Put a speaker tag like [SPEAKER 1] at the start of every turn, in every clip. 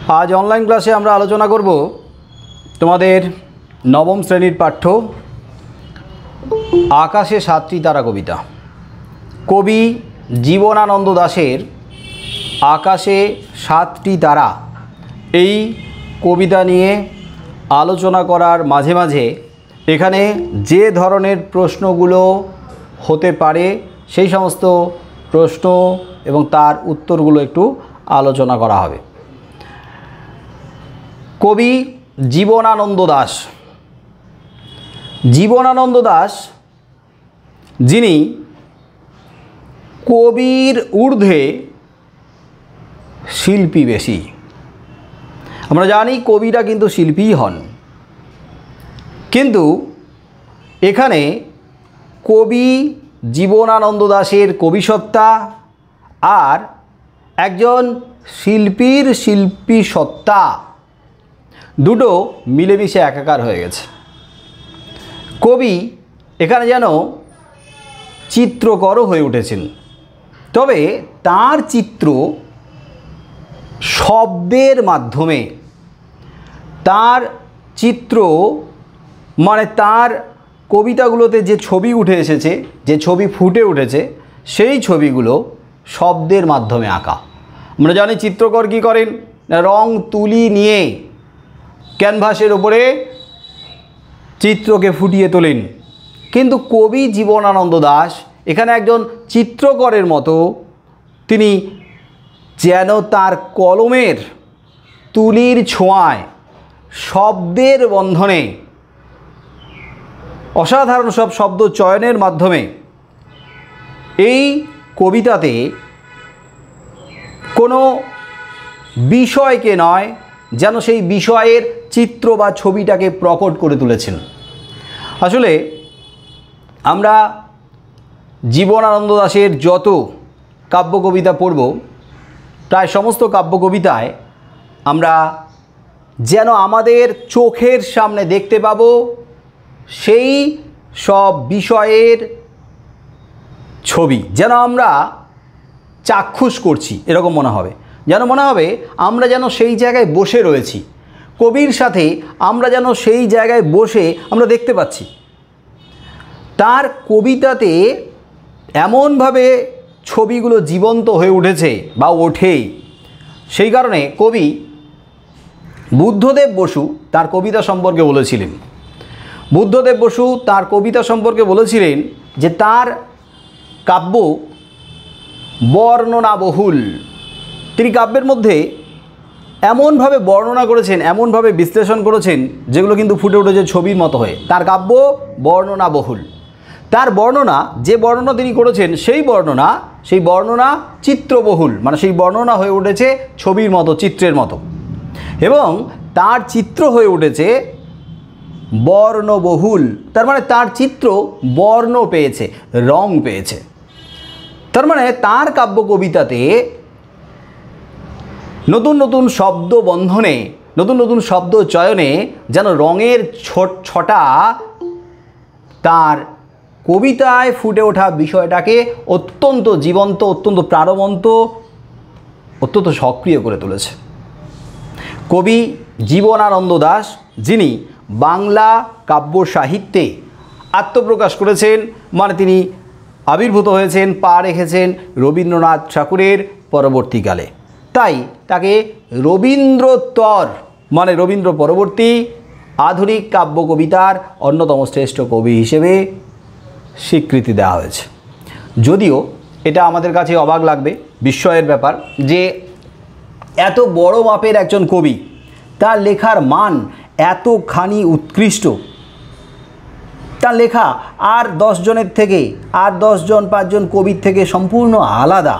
[SPEAKER 1] आज ऑनलाइन क्लासे আমরা আলোচনা করব তোমাদের নবম শ্রেণীর পাঠ্য আকাশে সাতটি তারা কবিতা। কবি জীবনানন্দ দাশের আকাশে সাতটি তারা এই কবিতা নিয়ে আলোচনা করার মাঝে মাঝে এখানে যে ধরনের প্রশ্নগুলো হতে পারে সেই সমস্ত প্রশ্ন এবং তার উত্তরগুলো একটু আলোচনা করা হবে। কবি জীবনানন্দ দাশ, জীবনানন্দ দাশ যিনি কবির ঊর্ধ্বে শিল্পী বেশি। আমরা জানি কবিরা কিন্তু শিল্পীই হন, কিন্তু এখানে কবি জীবনানন্দ দাশের কবিসত্তা আর একজন শিল্পীর শিল্পী সত্তা দুটো মিলেমিশে একাকার হয়ে গেছে। কবি এখানে যেন চিত্রকরও হয়ে উঠেছেন, তবে তার চিত্র শব্দের মাধ্যমে, তার চিত্র মানে তার কবিতাগুলোতে যে ছবি উঠে এসেছে, যে ছবি ফুটে উঠেছে, সেই ছবিগুলো শব্দের মাধ্যমে আঁকা। আমরা জানি চিত্রকর কী করেন, রং তুলি নিয়ে ক্যানভাসের ওপরে চিত্রকে ফুটিয়ে তোলেন, কিন্তু কবি জীবনানন্দ দাশ এখানে একজন চিত্রকরের মতো তিনি যেন তার কলমের তুলির ছোঁয়ায় শব্দের বন্ধনে অসাধারণ সব শব্দ চয়নের মাধ্যমে এই কবিতাতে কোনো বিষয়কে নয়, যেন সেই বিষয়ের চিত্র বা ছবিটাকে প্রকট করে তুলেছেন। আসলে আমরা জীবনানন্দ দাশের যত কাব্য কবিতা পড়ব, প্রায় সমস্ত কাব্য কবিতায় আমরা যেন আমাদের চোখের সামনে দেখতে পাবো সেই সব বিষয়ের ছবি, যেন আমরা চাক্ষুষ করছি এরকম মনে হবে, যেন মনে হবে আমরা যেন সেই জায়গায় বসে রয়েছি, কবির সাথে আমরা যেন সেই জায়গায় বসে আমরা দেখতে পাচ্ছি। তার কবিতাতে এমনভাবে ছবিগুলো জীবন্ত হয়ে উঠেছে বা ওঠেই, সেই কারণে কবি বুদ্ধদেব বসু তার কবিতা সম্পর্কে বলেছিলেন, বুদ্ধদেব বসু তার কবিতা সম্পর্কে বলেছিলেন যে তার কাব্য বর্ণনাবহুল। তিনি কাব্যের মধ্যে এমনভাবে বর্ণনা করেছেন, এমনভাবে বিশ্লেষণ করেছেন, যেগুলো কিন্তু ফুটে উঠেছে ছবির মতো হয়ে। তার কাব্য বর্ণনাবহুল। তার বর্ণনা, যে বর্ণনা তিনি করেছেন সেই বর্ণনা চিত্রবহুল, মানে সেই বর্ণনা হয়ে উঠেছে ছবির মতো, চিত্রের মতো, এবং তার চিত্র হয়ে উঠেছে বর্ণবহুল। তার মানে তার চিত্র বর্ণ পেয়েছে, রং পেয়েছে। তার মানে তার কাব্য কবিতাতে নতুন নতুন শব্দ বন্ধনে, নতুন নতুন শব্দ চয়নে যেন রঙের ছটা তার কবিতায় ফুটে ওঠা বিষয়টাকে অত্যন্ত জীবন্ত, অত্যন্ত প্রাণবন্ত, অত্যন্ত সক্রিয় করে তুলেছে। কবি জীবনানন্দ দাশ যিনি বাংলা কাব্য সাহিত্যে আত্মপ্রকাশ করেছেন, মানে তিনি আবির্ভূত হয়েছেন, পা রেখেছেন রবীন্দ্রনাথ ঠাকুরের পরবর্তীকালে, তাই তাকে রবীন্দ্রোত্তর মানে রবীন্দ্র পরবর্তী আধুনিক কাব্য কবিতার অন্যতম শ্রেষ্ঠ কবি হিসেবে স্বীকৃতি দেওয়া হয়েছে। যদিও এটা আমাদের কাছে অবাক লাগবে, বিস্ময়ের ব্যাপার যে এত বড় মাপের একজন কবি, তার লেখার মান এতখানি উৎকৃষ্ট, তার লেখা আর 10 জনের থেকে, আর 10 জন 5 জন কবির থেকে সম্পূর্ণ আলাদা,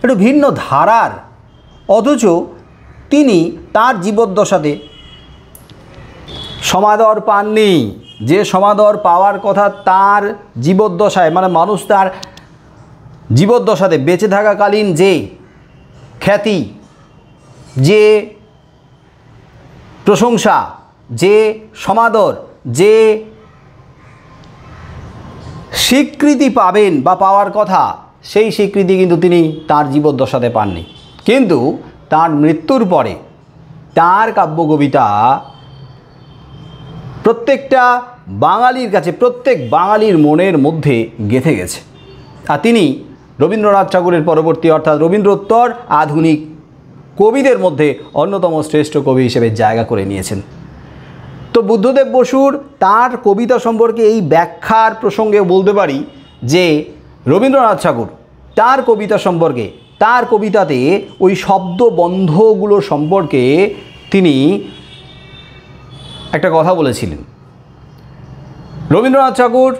[SPEAKER 1] একটু ভিন্ন ধারার, অথচ তিনি তার জীবদ্দশাতে সমাদর পাননি। যে সমাদর পাওয়ার কথা তার জীবদ্দশায়, মানে মানুষ তার জীবদ্দশাতে বেঁচে থাকাকালীন যে খ্যাতি, যে প্রশংসা, যে সমাদর, যে স্বীকৃতি পাবেন বা পাওয়ার কথা, সেই স্বীকৃতি কিন্তু তিনি তার জীবদ্দশাতে পাননি। কিন্তু তার মৃত্যুর পরে তার কাব্য কবিতা প্রত্যেকটা বাঙালির কাছে, প্রত্যেক বাঙালির মনের মধ্যে গেঁথে গেছে। আর তিনি রবীন্দ্রনাথ ঠাকুরের পরবর্তী অর্থাৎ রবীন্দ্রোত্তর আধুনিক কবিদের মধ্যে অন্যতম শ্রেষ্ঠ কবি হিসেবে জায়গা করে নিয়েছেন। তো বুদ্ধদেব বসুর তার কবিতা সম্পর্কে এই ব্যাখ্যার প্রসঙ্গে বলতে পারি যে রবীন্দ্রনাথ ঠাকুর তার কবিতা সম্পর্কে, তার কবিতাতে ওই শব্দবন্ধগুলো সম্পর্কে তিনি একটা কথা বলেছিলেন। রবীন্দ্রনাথ ঠাকুর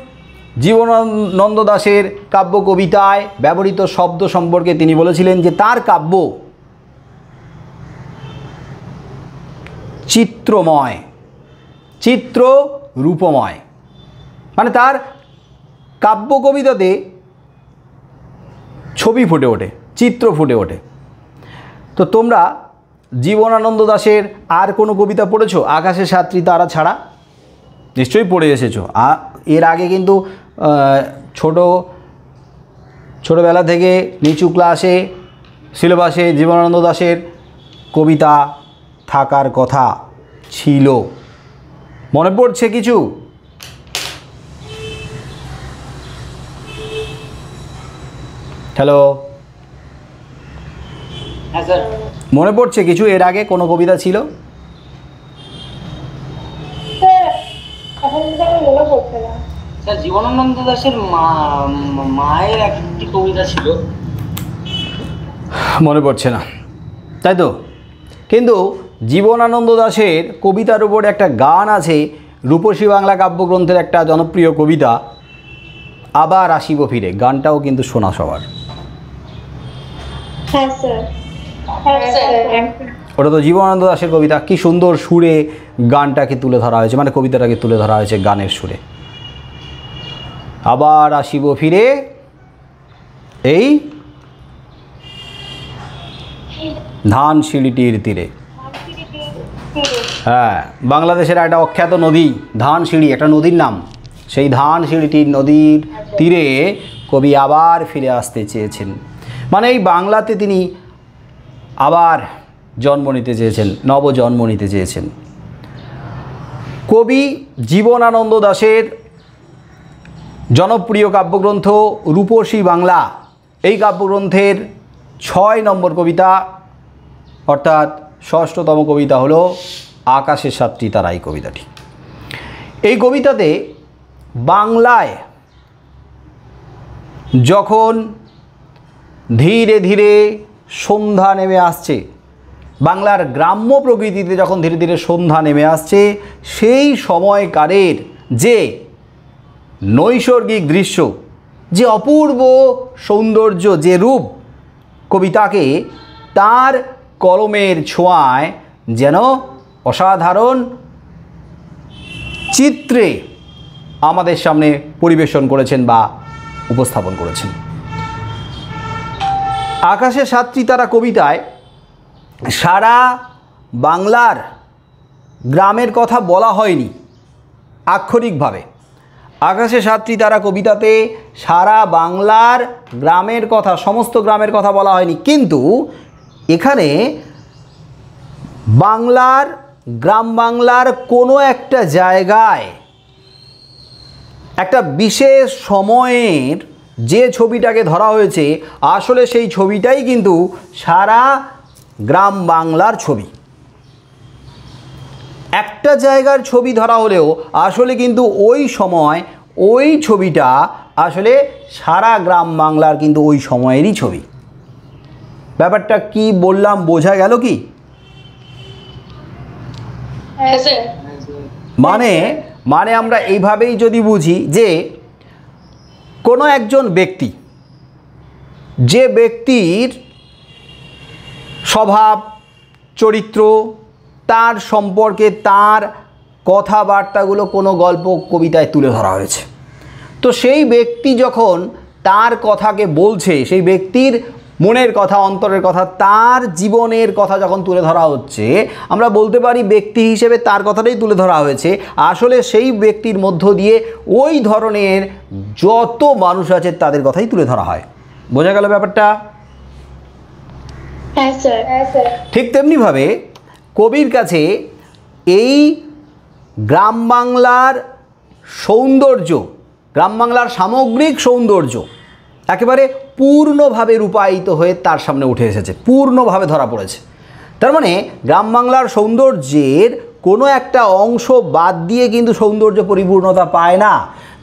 [SPEAKER 1] জীবনানন্দ দাশের কাব্য কবিতায় ব্যবহৃত শব্দ সম্পর্কে তিনি বলেছিলেন যে তার কাব্য চিত্রময়, চিত্র রূপময়, মানে তার কাব্য কবিতাতে ছবি ফুটে ওঠে, চিত্র ফুটে ওঠে। তো তোমরা জীবনানন্দ দাশের আর কোনো কবিতা পড়েছো আকাশের সাতটি তারা ছাড়া? নিশ্চয়ই পড়ে এসেছো। এর আগে কিন্তু ছোটোবেলা থেকে নিচু ক্লাসে সিলেবাসে জীবনানন্দ দাশের কবিতা থাকার কথা ছিল। মনে পড়ছে কিছু? হ্যালো,
[SPEAKER 2] হ্যাঁ স্যার।
[SPEAKER 1] মনে পড়ছে কিছু এর আগে কোনো কবিতা ছিল?
[SPEAKER 2] স্যার জীবনানন্দ দাশের মায়ের একটি কবিতা ছিল,
[SPEAKER 1] মনে পড়ছে না, তাই তো? কিন্তু জীবনানন্দ দাশের কবিতার উপর একটা গান আছে, রূপসী বাংলা কাব্যগ্রন্থের একটা জনপ্রিয় কবিতা আবার আসিব ফিরে, গানটাও কিন্তু শোনা সবার।
[SPEAKER 3] হ্যাঁ স্যার, হ্যাঁ স্যার।
[SPEAKER 1] ওটা তো জীবনানন্দ দাশের কবিতা। কি সুন্দর সুরে গানটাকে তুলে ধরা হয়েছে, মানে কবিতাটাকে তুলে ধরা হয়েছে গানের সুরে। আবার আসিব ফিরে এই ধানসিঁড়িটির তীরে। হ্যাঁ, বাংলাদেশের একটা অখ্যাত নদী ধানসিঁড়ি, একটা নদীর নাম। সেই ধানসিঁড়িটির নদীর তীরে কবি আবার ফিরে আসতে চেয়েছেন, মানে এই বাংলাতে তিনি আবার জন্ম নিতে চেয়েছেন, নবজন্ম নিতে চেয়েছেন। কবি জীবনানন্দ দাশের জনপ্রিয় কাব্যগ্রন্থ রূপসী বাংলা, এই কাব্যগ্রন্থের 6 নম্বর কবিতা অর্থাৎ 6ষ্ঠতম কবিতা হলো আকাশের সাতটি তারা। এই কবিতাটি, এই কবিতাতে বাংলায় যখন ধীরে ধীরে সন্ধ্যা নেমে আসছে, বাংলার গ্রাম্য প্রকৃতিতে যখন ধীরে ধীরে সন্ধ্যা নেমে আসছে, সেই সময়কারের যে নৈসর্গিক দৃশ্য, যে অপূর্ব সৌন্দর্য, যে রূপ, কবিতাকে তার কলমের ছোঁয়ায় যেন অসাধারণ চিত্রে আমাদের সামনে পরিবেশন করেছেন বা উপস্থাপন করেছেন। আকাশের সাতটি তারা কবিতায় সারা বাংলার গ্রামের কথা বলা হয়নি আক্ষরিকভাবে। আকাশে সাতটি তারা কবিতাতে সারা বাংলার গ্রামের কথা, সমস্ত গ্রামের কথা বলা হয়নি, কিন্তু এখানে বাংলার, গ্রাম বাংলার কোনো একটা জায়গায় একটা বিশেষ সময়ের যে ছবিটাকে ধরা হয়েছে, আসলে সেই ছবিটাই কিন্তু সারা গ্রাম বাংলার ছবি। একটা জায়গার ছবি ধরা হলেও আসলে কিন্তু ওই সময় ওই ছবিটা আসলে সারা গ্রাম বাংলার কিন্তু ওই সময়েরই ছবি। ব্যাপারটা কি বললাম, বোঝা গেল কি? মানে আমরা এইভাবেই যদি বুঝি যে কোনো একজন ব্যক্তি, যে ব্যক্তির স্বভাব চরিত্র, তার সম্পর্কে তার কথাবার্তাগুলো কোনো গল্প কবিতায় তুলে ধরা হয়েছে, তো সেই ব্যক্তি যখন তার কথাকে বলছে, সেই ব্যক্তির মনের কথা, অন্তরের কথা, তার জীবনের কথা যখন তুলে ধরা হচ্ছে, আমরা বলতে পারি ব্যক্তি হিসেবে তার কথাটাই তুলে ধরা হয়েছে। আসলে সেই ব্যক্তির মধ্য দিয়ে ওই ধরনের যত মানুষ আছে তাদের কথাই তুলে ধরা হয়। বোঝা গেল ব্যাপারটা?
[SPEAKER 3] হ্যাঁ স্যার।
[SPEAKER 1] ঠিক তেমনিভাবে কবির কাছে এই গ্রাম বাংলার সৌন্দর্য, গ্রাম বাংলার সামগ্রিক সৌন্দর্য একেবারে পূর্ণভাবে রূপায়িত হয়ে তার সামনে উঠে এসেছে, পূর্ণভাবে ধরা পড়েছে। তার মানে গ্রাম বাংলার সৌন্দর্যের কোনো একটা অংশ বাদ দিয়ে কিন্তু সৌন্দর্য পরিপূর্ণতা পায় না।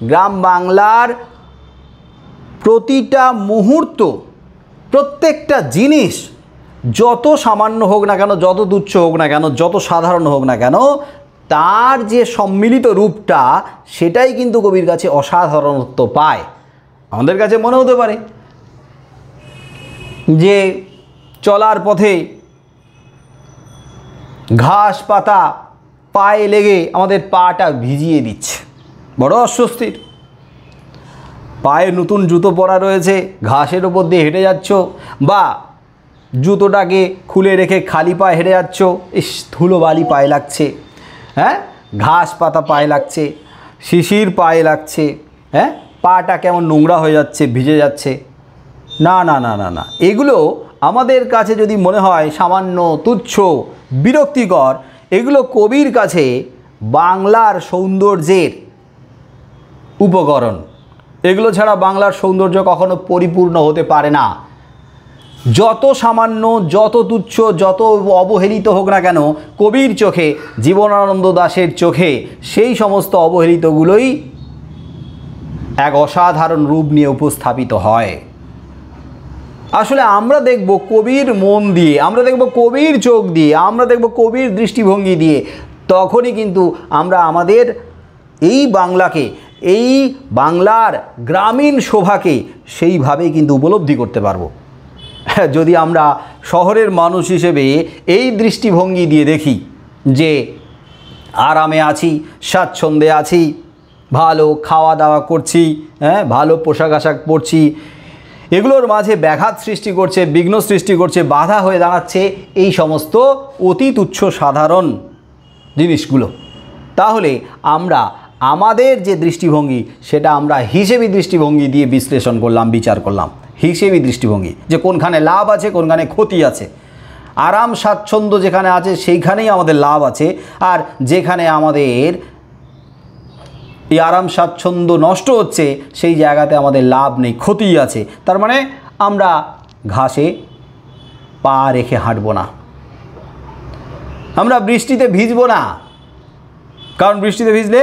[SPEAKER 1] গ্রাম বাংলার প্রতিটা মুহূর্ত, প্রত্যেকটা জিনিস যত সামান্য হোক না কেন, যত তুচ্ছ হোক না কেন, যত সাধারণ হোক না কেন, তার যে সম্মিলিত রূপটা সেটাই কিন্তু কবির কাছে অসাধারণত্ব পায়। আমাদের কাছে মনে হতে পারে যে চলার পথে ঘাস পাতা পায়ে লেগে আমাদের পাটা ভিজিয়ে দিচ্ছে, বড় অস্বস্তির। পায়ে নতুন জুতো পরা রয়েছে, ঘাসের ওপর দিয়ে হেঁটে যাচ্ছ, বা জুতোটাকে খুলে রেখে খালি পায়ে হেঁটে যাচ্ছ, ইস ধুলোবালি পায়ে লাগছে, হ্যাঁ, ঘাস পাতা পায়ে লাগছে, শিশির পায়ে লাগছে, হ্যাঁ, পাটা কেমন নোংরা হয়ে যাচ্ছে, ভিজে যাচ্ছে। না না না না না, এগুলো আমাদের কাছে যদি মনে হয় সামান্য তুচ্ছ বিরক্তিকর, এগুলো কবির কাছে বাংলার সৌন্দর্যের উপকরণ। এগুলো ছাড়া বাংলার সৌন্দর্য কখনো পরিপূর্ণ হতে পারে না। যত সামান্য, যত তুচ্ছ, যত অবহেলিত হোক না কেন, কবির চোখে, জীবনানন্দ দাশের চোখে সেই সমস্ত অবহেলিতগুলোই এক অসাধারণ রূপ নিয়ে উপস্থাপিত হয়। আসলে আমরা দেখব কবির মন দিয়ে, আমরা দেখব কবির চোখ দিয়ে, আমরা দেখব কবির দৃষ্টিভঙ্গি দিয়ে, তখনই কিন্তু আমরা আমাদের এই বাংলাকে, এই বাংলার গ্রামীণ শোভাকে সেইভাবেই কিন্তু উপলব্ধি করতে পারবো। যদি আমরা শহরের মানুষ হিসেবে এই দৃষ্টিভঙ্গি দিয়ে দেখি যে আরামে আছি, স্বাচ্ছন্দ্যে আছি, ভালো খাওয়া দাওয়া করছি, হ্যাঁ, ভালো পোশাক আশাক পরছি, এগুলোর মাঝে ব্যাঘাত সৃষ্টি করছে, বিঘ্ন সৃষ্টি করছে, বাধা হয়ে দাঁড়াচ্ছে এই সমস্ত অতি তুচ্ছ সাধারণ জিনিসগুলো, তাহলে আমরা আমাদের যে দৃষ্টিভঙ্গি সেটা আমরা হিসেবি দৃষ্টিভঙ্গি দিয়ে বিশ্লেষণ করলাম, বিচার করলাম, হিসেবি দৃষ্টিভঙ্গি, যে কোনখানে লাভ আছে, কোনখানে ক্ষতি আছে। আরাম স্বাচ্ছন্দ্য যেখানে আছে সেইখানেই আমাদের লাভ আছে, আর যেখানে আমাদের এই আরাম স্বাচ্ছন্দ্য নষ্ট হচ্ছে সেই জায়গাতে আমাদের লাভ নেই, ক্ষতি আছে। তার মানে আমরা ঘাসে পা রেখে হাঁটবো না, আমরা বৃষ্টিতে ভিজবো না, কারণ বৃষ্টিতে ভিজলে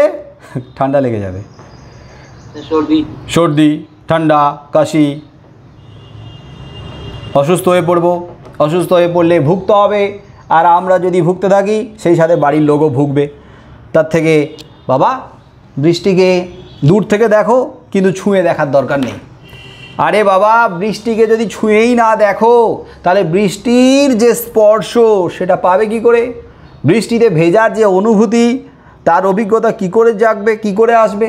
[SPEAKER 1] ঠান্ডা লেগে যাবে, সর্দি ঠান্ডা কাশি, অসুস্থ হয়ে পড়বো, অসুস্থ হয়ে পড়লে ভুগতে হবে, আর আমরা যদি ভুগতে থাকি সেই সাথে বাড়ির লোকও ভুগবে। তার থেকে বাবা বৃষ্টিকে দূর থেকে দেখো, কিন্তু ছুঁয়ে দেখার দরকার নেই। আরে বাবা বৃষ্টিকে যদি ছুঁয়েই না দেখো তাহলে বৃষ্টির যে স্পর্শ সেটা পাবে কি করে? বৃষ্টিতে ভেজার যে অনুভূতি, তার অভিজ্ঞতা কি করে জাগবে, কি করে আসবে?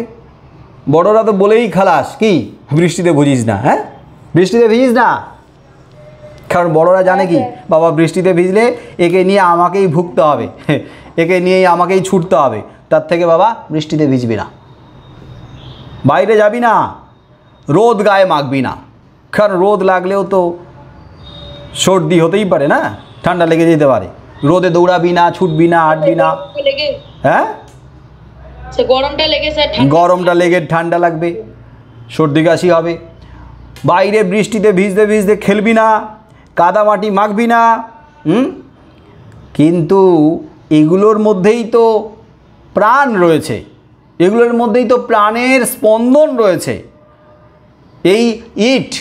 [SPEAKER 1] বড়রা তো বলেই খালাস, কি বৃষ্টিতে ভিজিস না, হ্যাঁ বৃষ্টিতে ভিজিস না, কারণ বড়রা জানে কি বাবা বৃষ্টিতে ভিজলে একে নিয়ে আমাকেই ভুগতে হবে, একে নিয়েই আমাকেই ছুটতে হবে, তার থেকে বাবা বৃষ্টিতে ভিজবি না, বাইরে যাবি না, রোদ গায়ে মাখবি না, কারণ রোদ লাগলেও তো সর্দি হতেই পারে না, ঠান্ডা লেগে যেতে পারে। রোদে দৌড়াবি না, ছুটবি না, হাঁটবি না, হ্যাঁ গরমটা লেগে ঠান্ডা লাগবে, সর্দি কাশি হবে। বাইরে বৃষ্টিতে ভিজতে ভিজতে খেলবি না, কাদামাটি মাখবি না, কিন্তু এগুলোর মধ্যেই তো প্রাণ রয়েছে, এগুলোর মধ্যেই তো প্রাণের স্পন্দন রয়েছে। এই ইট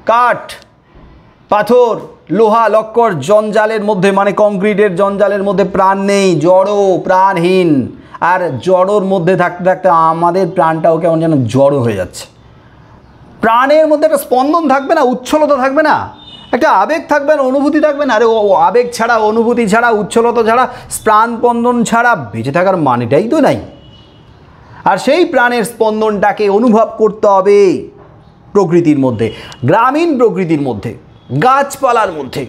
[SPEAKER 1] কাঠ পাথর লোহা লক্কর জঞ্জালের মধ্যে, মানে কংক্রিটের জঞ্জালের মধ্যে প্রাণ নেই, জড় প্রাণহীন। আর জড়োর মধ্যে থাকতে থাকতে আমাদের প্রাণটাও কেমন যেন জড়ো হয়ে যাচ্ছে। প্রাণের মধ্যে একটা স্পন্দন থাকবে না, উচ্ছলতা থাকবে না, একটা আবেগ থাকবে না, অনুভূতি থাকবে না। আরে আবেগ ছাড়া, অনুভূতি ছাড়া, উচ্ছলতা ছাড়া, প্রাণ স্পন্দন ছাড়া বেঁচে থাকার মানেটাই তো নাই। আর সেই প্রাণের স্পন্দনটাকে অনুভব করতে হবে প্রকৃতির মধ্যে, গ্রামীণ প্রকৃতির মধ্যে, গাছপালার মধ্যে,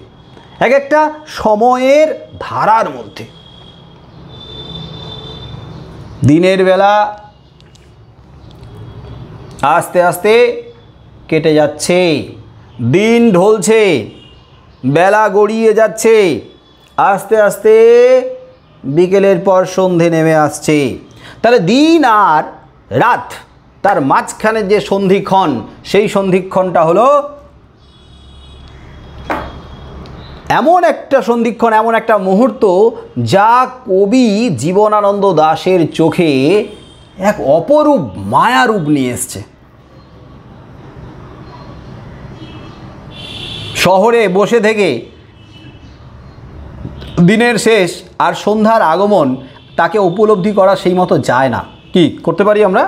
[SPEAKER 1] এক একটা সময়ের ধারার মধ্যে। দিনের বেলা আস্তে আস্তে কেটে যাচ্ছে, দিন ঢলছে, বেলা গড়িয়ে যাচ্ছে, আস্তে আস্তে বিকেলের পর সন্ধে নেমে আসছে। তাহলে দিন আর রাত তার মাঝখানে যে সন্ধিক্ষণ, সেই সন্ধিক্ষণটা হলো এমন একটা সন্ধিক্ষণ, এমন একটা মুহূর্ত যা কবি জীবনানন্দ দাশের চোখে এক অপরূপ মায়ারূপ নিয়ে এসছে। শহরে বসে থেকে দিনের শেষ আর সন্ধ্যার আগমন তাকে উপলব্ধি করা সেই মতো যায় না। কি করতে পারি আমরা?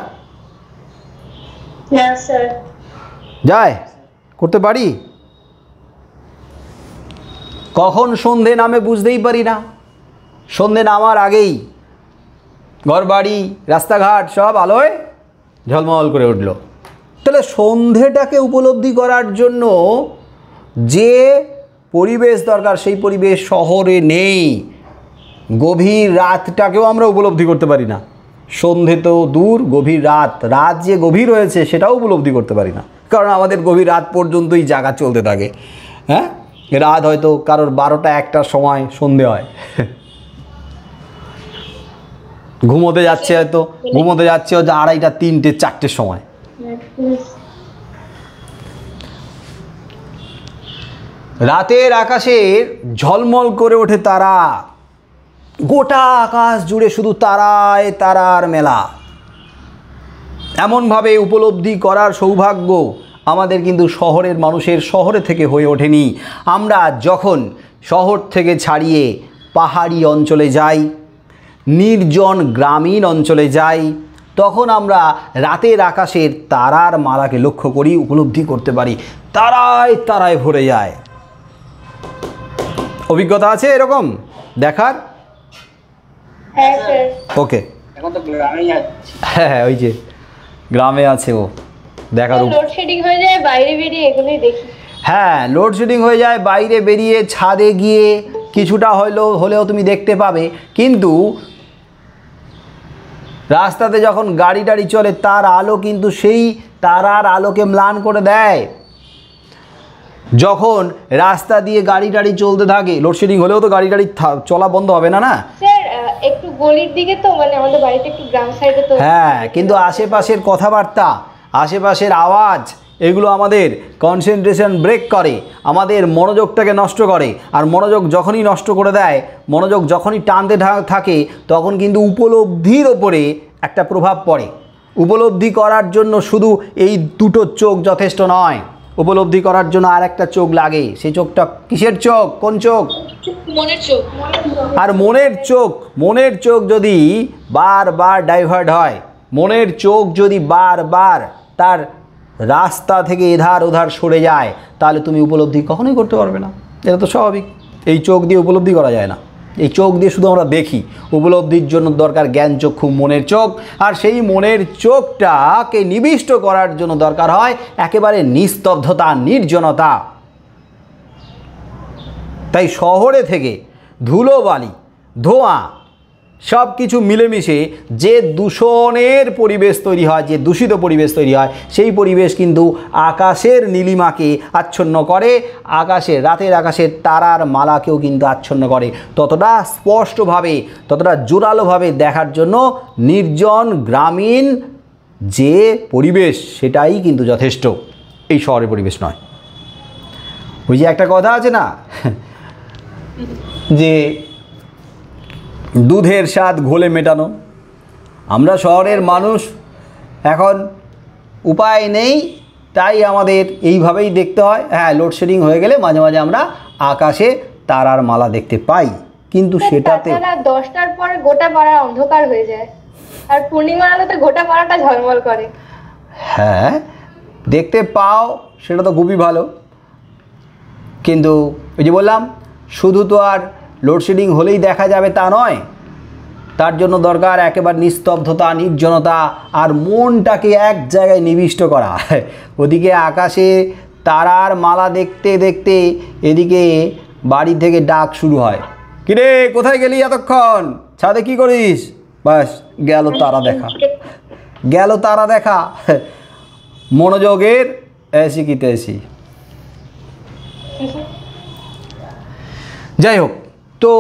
[SPEAKER 3] না স্যার।
[SPEAKER 1] যায়, করতে পারি। কখন সন্ধে নামে বুঝতেই পারি না। সন্ধে নামার আগেই ঘরবাড়ি রাস্তাঘাট সব আলোয় ঝলমল করে উঠল। তাহলে সন্ধেটাকে উপলব্ধি করার জন্য যে পরিবেশ দরকার সেই পরিবেশ শহরে নেই। গভীর রাতটাকেও আমরা উপলব্ধি করতে পারি না। সন্ধে তো দূর, গভীর রাত, রাত যে গভীর হয়েছে সেটাও উপলব্ধি করতে পারি না, কারণ আমাদের গভীর রাত পর্যন্তই জাগা চলতে থাকে। হ্যাঁ, রাত হয়তো কারোর 12টা 1টার সময় সন্ধে হয়। ঘুমোতে যাচ্ছে হয়তো, ঘুমোতে যাচ্ছে হয়তো 2:30, 3টে, 4টের সময়। রাতের আকাশের ঝলমল করে ওঠে তারা, গোটা আকাশ জুড়ে শুধু তারায় তারার মেলা। এমনভাবে উপলব্ধি করার সৌভাগ্য আমাদের কিন্তু শহরের মানুষের শহরে থেকে হয়ে ওঠেনি। আমরা যখন শহর থেকে ছাড়িয়ে পাহাড়ি অঞ্চলে যাই, নির্জন গ্রামীণ অঞ্চলে যাই, তখন আমরা রাতের আকাশের তারার মালাকে লক্ষ্য করি, উপলব্ধি করতে পারি, তারায় তারায় ভরে যায়। অভিজ্ঞতা আছে এরকম দেখার?
[SPEAKER 3] হ্যাঁ স্যার।
[SPEAKER 1] ওকে,
[SPEAKER 2] এখন তো গ্রামেই যাচ্ছি।
[SPEAKER 1] হ্যাঁ, ওই যে গ্রামে আছে ও দেখার।
[SPEAKER 3] লোডশেডিং হয়ে যায়, বাইরে বেরিয়ে এগুলোই দেখি।
[SPEAKER 1] হ্যাঁ, লোডশেডিং হয়ে যায়, বাইরে বেরিয়ে ছাদে গিয়ে কিছুটা হলেও তুমি দেখতে পাবে। কিন্তু রাস্তাতে যখন গাড়ি টাড়ি চলে তার আলো কিন্তু সেই তারার আলোকে ম্লান করে দেয়। যখন রাস্তা দিয়ে গাড়ি টাড়ি চলতে থাকে, লোডশেডিং হলেও তো গাড়ি টাড়ি চলা বন্ধ হবে না, না
[SPEAKER 3] স্যার? একটু গলির দিকে তো, মানে আমাদের বাড়িতে একটু গ্রাম সাইডে তো।
[SPEAKER 1] হ্যাঁ, কিন্তু আশেপাশের কথাবার্তা, আশেপাশের আওয়াজ, এগুলো আমাদের কনসেন্ট্রেশন ব্রেক করে, আমাদের মনোযোগটাকে নষ্ট করে। আর মনোযোগ যখনই নষ্ট করে দেয়, মনোযোগ যখনই টানতে থাকে, তখন কিন্তু উপলব্ধির ওপরে একটা প্রভাব পড়ে। উপলব্ধি করার জন্য শুধু এই দুটো চোখ যথেষ্ট নয়, উপলব্ধি করার জন্য আর একটা চোখ লাগে। সেই চোখটা কিসের চোখ? কোন চোখ?
[SPEAKER 3] মনের চোখ।
[SPEAKER 1] আর মনের চোখ যদি বারবার ডাইভার্ট হয়, মনের চোখ যদি বারবার তার রাস্তা থেকে এধার ওধার সরে যায়, তাহলে তুমি উপলব্ধি কখনোই করতে পারবে না। এটা তো স্বাভাবিক। এই চোখ দিয়ে উপলব্ধি করা যায় না, এই চোখ দিয়ে শুধু আমরা দেখি। উপলব্ধির জন্য দরকার জ্ঞান চক্ষু, মনের চোখ। আর সেই মনের চোখটাকে নিবিষ্ট করার জন্য দরকার হয় একেবারে নিস্তব্ধতা, নির্জনতা। তাই শহরে থেকে ধুলোবালি, ধোঁয়া সব কিছু মিলেমিশে যে দূষণের পরিবেশ তৈরি হয়, যে দূষিত পরিবেশ তৈরি হয়, সেই পরিবেশ কিন্তু আকাশের নীলিমাকে আচ্ছন্ন করে, রাতের আকাশের তারার মালাকেও কিন্তু আচ্ছন্ন করে। ততটা স্পষ্টভাবে, ততটা জোরালোভাবে দেখার জন্য নির্জন গ্রামীণ যে পরিবেশ সেটাই কিন্তু যথেষ্ট, এই শহরের পরিবেশ নয়। ওই যে একটা কথা আছে না, যে দুধের স্বাদ ঘোলে মেটানো। আমরা শহরের মানুষ, এখন উপায় নেই, তাই আমাদের এইভাবেই দেখতে হয়। হ্যাঁ, লোডশেডিং হয়ে গেলে মাঝে মাঝে আমরা আকাশে তারার মালা দেখতে পাই, কিন্তু সেটাতে
[SPEAKER 3] 10টার পরে গোটা পাড়া অন্ধকার হয়ে যায়, আর পূর্ণিমার আলোতে গোটা পাড়াটা ঝলমল করে।
[SPEAKER 1] হ্যাঁ, দেখতে পাও, সেটা তো খুবই ভালো। কিন্তু ওই যে বললাম, শুধু তো আর লোডশেডিং হলেই দেখা যাবে তা নয়, তার জন্য দরকার একেবারে নিস্তব্ধতা, নির্জনতা, আর মনটাকে এক জায়গায় নিবিষ্ট করা। ওদিকে আকাশে তারার মালা দেখতে দেখতে এদিকে বাড়ি থেকে ডাক শুরু হয়, কিরে কোথায় গেলি এতক্ষণ, ছাদে কি করিস? বাস গেল তারা দেখা। মনোযোগের এসি কি তেসি। যাই হোক, তো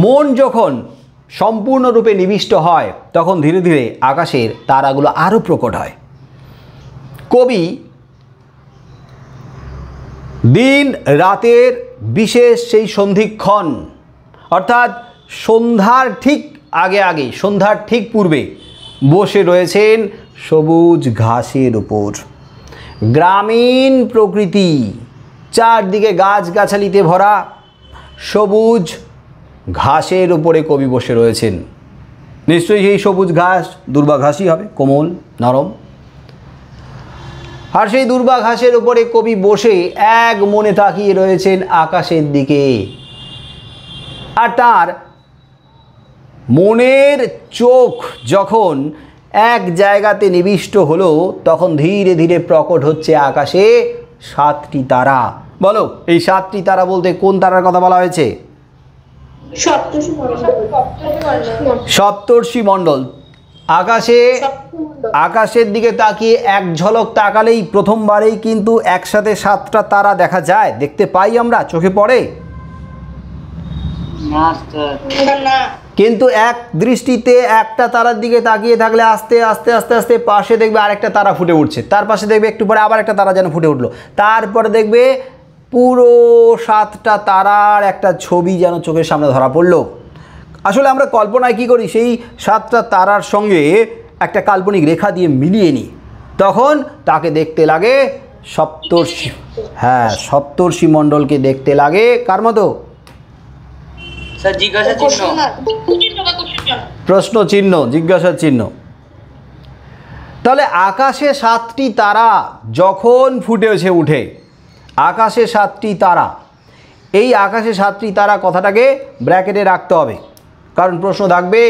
[SPEAKER 1] মন যখন সম্পূর্ণরূপে নিবিষ্ট হয় তখন ধীরে ধীরে আকাশের তারাগুলো আরও প্রকট হয়। কবি দিন রাতের বিশেষ সেই সন্ধিক্ষণ অর্থাৎ সন্ধ্যার ঠিক আগে আগে, সন্ধ্যার ঠিক পূর্বে বসে রয়েছেন সবুজ ঘাসের উপর। গ্রামীণ প্রকৃতি, চারদিকে গাছগাছালিতে ভরা, সবুজ ঘাসের উপরে কবি বসে রয়েছেন। নিশ্চয়ই সেই সবুজ ঘাস দুর্বা ঘাসই হবে, কোমল নরম। আর সেই দুর্বা ঘাসের উপরে কবি বসে এক মনে তাকিয়ে রয়েছেন আকাশের দিকে। আর তার মনের চোখ যখন এক জায়গাতে নিবিষ্ট হলো তখন ধীরে ধীরে প্রকট হচ্ছে আকাশে 7টি তারা। বলো, এই 7টি তারা বলতে কোন তারার কথা বলা হয়েছে? সপ্তর্ষি মণ্ডল। আকাশের দিকে তাকিয়ে এক ঝলক তাকালেই প্রথমবারেই কিন্তু একসাথে 7টা তারা দেখা যায়, দেখতে পাই আমরা, চোখে পড়ে। কিন্তু এক দৃষ্টিতে একটা তারার দিকে তাকিয়ে থাকলে আস্তে আস্তে আস্তে আস্তে পাশে দেখবে আরেকটা তারা ফুটে উঠছে, তার পাশে দেখবে একটু পরে আবার একটা তারা যেন ফুটে উঠলো, তারপরে দেখবে পুরো 7টা তারার একটা ছবি যেন চোখের সামনে ধরা পড়লো। আসলে আমরা কল্পনায় কী করি, সেই 7টা তারার সঙ্গে একটা কাল্পনিক রেখা দিয়ে মিলিয়ে নিই, তখন তাকে দেখতে লাগে সপ্তর্ষি। হ্যাঁ, সপ্তর্ষি মণ্ডলকে দেখতে লাগে কার মতো? প্রশ্ন চিহ্ন, জিজ্ঞাসার চিহ্ন। তাহলে আকাশে 7টি তারা যখন ফুটেছে উঠে, আকাশে 7টি তারা, এই আকাশে 7টি তারা কথাটাকে ব্র্যাকেটে রাখতে হবে, কারণ প্রশ্ন থাকবে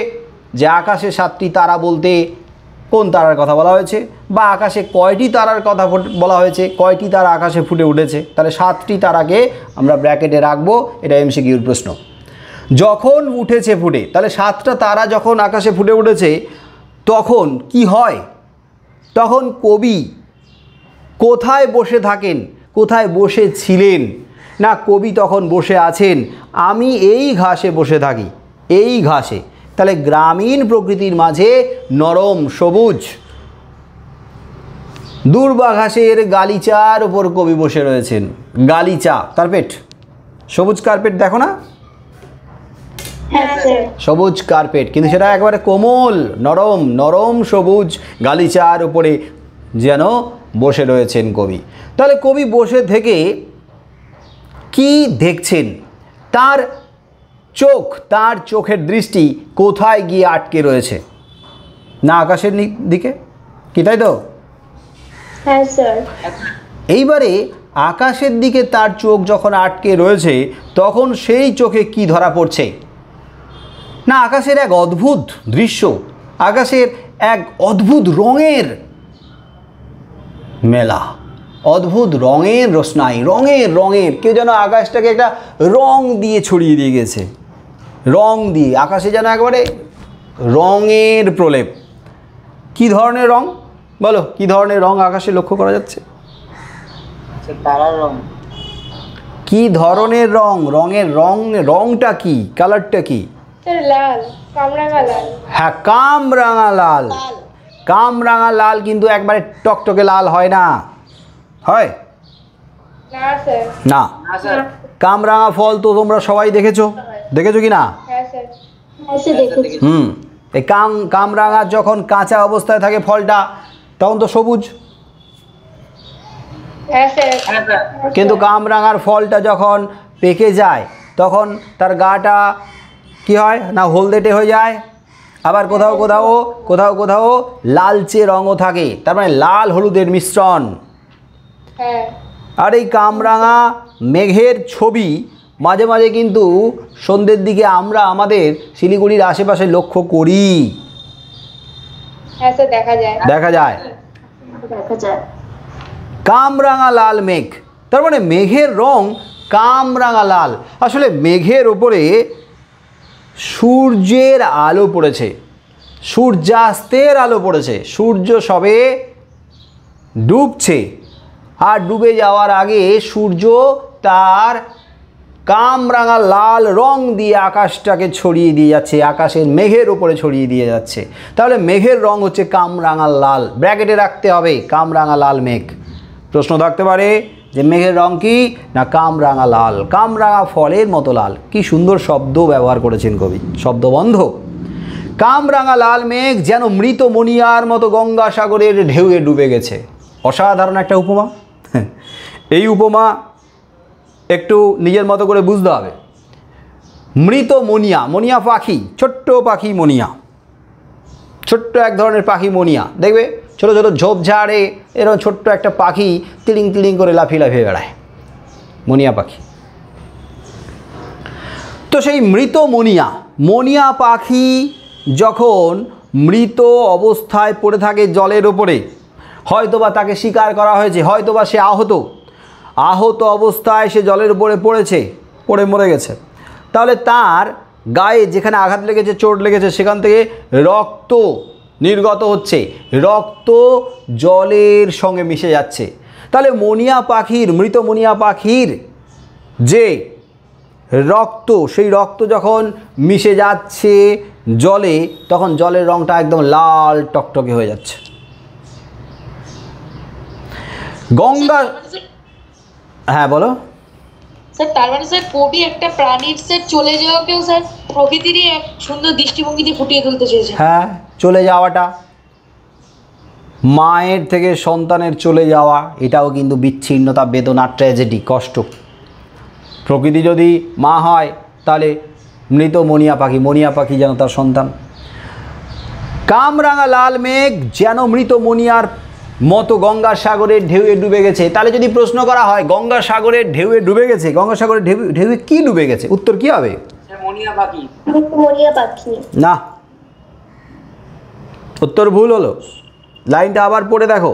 [SPEAKER 1] যে আকাশে 7টি তারা বলতে কোন তারার কথা বলা হয়েছে, বা আকাশে কয়টি তারার কথা বলা হয়েছে, কয়টি তারা আকাশে ফুটে উঠেছে। তাহলে 7টি তারাকে আমরা ব্র্যাকেটে রাখবো, এটা এমসিকিউর প্রশ্ন। যখন উঠেছে ফুটে, তাহলে 7টা তারা যখন আকাশে ফুটে উঠেছে তখন কি হয়? তখন কবি কোথায় বসে থাকেন, কোথায় বসে ছিলেন? না, কবি তখন বসে আছেন আমি এই ঘাসে বসে থাকি, এই ঘাসে। তাহলে গ্রামীণ প্রকৃতির মাঝে নরম সবুজ দুর্বা ঘাসের গালিচার ওপর কবি বসে রয়েছেন। গালিচা, কার্পেট, সবুজ কার্পেট, দেখো না, সবুজ কার্পেট, কিন্তু সেটা একেবারে কোমল নরম নরম সবুজ গালিচার উপরে যেন বসে রয়েছেন কবি। তাহলে কবি বসে থেকে কি দেখছেন? তার চোখ, তার চোখের দৃষ্টি কোথায় গিয়ে আটকে রয়েছে? না আকাশের দিকে, কি তাই তো?
[SPEAKER 3] হ্যাঁ স্যার।
[SPEAKER 1] এইবারে আকাশের দিকে তার চোখ যখন আটকে রয়েছে তখন সেই চোখে কি ধরা পড়ছে? না আকাশের এক অদ্ভুত দৃশ্য, আকাশের এক অদ্ভুত রঙের মেলা, অদ্ভুত রঙের রোশনাই, রঙের কেউ যেন আকাশটাকে একটা রং দিয়ে ছড়িয়ে দিয়ে গেছে, রং দিয়ে আকাশে যেন একেবারে রঙের প্রলেপ। কি ধরনের রং বলো, কি ধরনের রং আকাশে লক্ষ্য করা যাচ্ছে?
[SPEAKER 2] তারার রং।
[SPEAKER 1] কি ধরনের রং? রংটা কি, কালারটা কি?
[SPEAKER 3] লাল, কামরাঙা লাল।
[SPEAKER 1] হ্যাঁ, কামরাঙা লাল। কামরাঙা লাল কিন্তু একবারে টকটকে লাল হয় না, হয়
[SPEAKER 3] না স্যার।
[SPEAKER 1] না, কামরাঙা ফল তো তোমরা সবাই দেখেছো কি না?
[SPEAKER 3] হ্যাঁ স্যার।
[SPEAKER 1] এই কামরাঙা যখন কাঁচা অবস্থায় থাকে ফলটা তখন তো সবুজ,
[SPEAKER 3] হ্যাঁ স্যার।
[SPEAKER 1] কিন্তু কামরাঙার ফলটা যখন পেকে যায় তখন তার গাটা কি হয় না, হলদেটে হয়ে যায়, আবার কোথাও কোথাও লালচে রঙও থাকে, তার মানে লাল হলুদের মিশ্রণ।
[SPEAKER 3] হ্যাঁ।
[SPEAKER 1] আর এই কামরাঙা মেঘের ছবি মাঝে মাঝে কিন্তু সন্ধ্যের দিকে আমরা আমাদের শিলিগুড়ির আশেপাশে লক্ষ্য করি।
[SPEAKER 3] হ্যাঁ স্যার, দেখা যায়।
[SPEAKER 1] কামরাঙা লাল মেঘ, তার মানে মেঘের রং কামরাঙা লাল। আসলে মেঘের ওপরে সূর্যের আলো পড়েছে, সূর্যাস্তের আলো পড়েছে, সূর্য সবে ডুবছে, আর ডুবে যাওয়ার আগে সূর্য তার কামরাঙা লাল রং দিয়ে আকাশটাকে ছড়িয়ে দিয়ে যাচ্ছে, আকাশের মেঘের উপরে ছড়িয়ে দিয়ে যাচ্ছে। তাহলে মেঘের রং হচ্ছে কামরাঙা লাল, ব্র্যাকেটে রাখতে হবে কামরাঙা লাল মেঘ। প্রশ্ন থাকতে পারে যে মেঘের রং কি না কামরাঙা লাল, কামরাঙা ফলের মতো লাল। কি সুন্দর শব্দ ব্যবহার করেছেন কবি, শব্দবন্ধ। কামরাঙা লাল মেঘ যেন মৃত মণিয়ার মতো গঙ্গাসাগরের ঢেউয়ে ডুবে গেছে। অসাধারণ একটা উপমা। এই উপমা একটু নিজের মতো করে বুঝতে হবে। মৃত মণিয়া, মণিয়া পাখি, ছোট্ট পাখি মণিয়া, ছোট্ট এক ধরনের পাখি মণিয়া, দেখবে ছোটো ছোটো ঝোপঝাড়ে এরকম ছোট্ট একটা পাখি তিলিং তিলিং করে লাফিয়ে লাফিয়ে বেড়ায়, মণিয়া পাখি। তো সেই মৃত মণিয়া, মণিয়া পাখি যখন মৃত অবস্থায় পড়ে থাকে জলের ওপরে, হয়তোবা তাকে শিকার করা হয়েছে, হয়তোবা সে আহত অবস্থায় সে জলের উপরে পড়েছে, পড়ে মরে গেছে। তাহলে তার গায়ে যেখানে আঘাত লেগেছে, চোট লেগেছে, সেখান থেকে রক্ত নির্গত হচ্ছে, রক্ত জলের সঙ্গে মিশে যাচ্ছে। তাহলে মণিয়া পাখির, মৃত মণিয়া পাখির যে রক্ত, সেই রক্ত যখন মিশে যাচ্ছে জলে, তখন জলের রঙটা একদম লাল টকটকে হয়ে যাচ্ছে। গঙ্গা, হ্যাঁ বলো
[SPEAKER 4] স্যার। তার মানে স্যার কবি একটা প্রাণীর স্যার চলে যাওয়াকেও স্যার প্রকৃতিরই এক সুন্দর দৃষ্টিভঙ্গি দিয়ে ফুটিয়ে তুলতে চেয়েছে।
[SPEAKER 1] হ্যাঁ, চলে যাওয়াটা, মায়ের থেকে সন্তানের চলে যাওয়া, এটাও কিন্তু বিচ্ছিন্নতা, বেদনা, ট্র্যাজেডি, কষ্ট। প্রকৃতি যদি মা হয় তাহলে মৃত মণিয়া পাখি, মণিয়া পাখি যেন তার সন্তান। কামরাঙা লাল মেঘ যেন মৃত মণিয়ার মতো গঙ্গাসাগরের ঢেউয়ে ডুবে গেছে। তাহলে যদি প্রশ্ন করা হয় গঙ্গাসাগরের ঢেউয়ে ডুবে গেছে, গঙ্গাসাগরের ঢেউয়ে কি ডুবে গেছে, উত্তর কি হবে?
[SPEAKER 2] মণিয়া পাখি।
[SPEAKER 3] মণিয়া পাখি
[SPEAKER 1] না, উত্তর ভুল হলো। লাইনটা আবার পড়ে দেখো।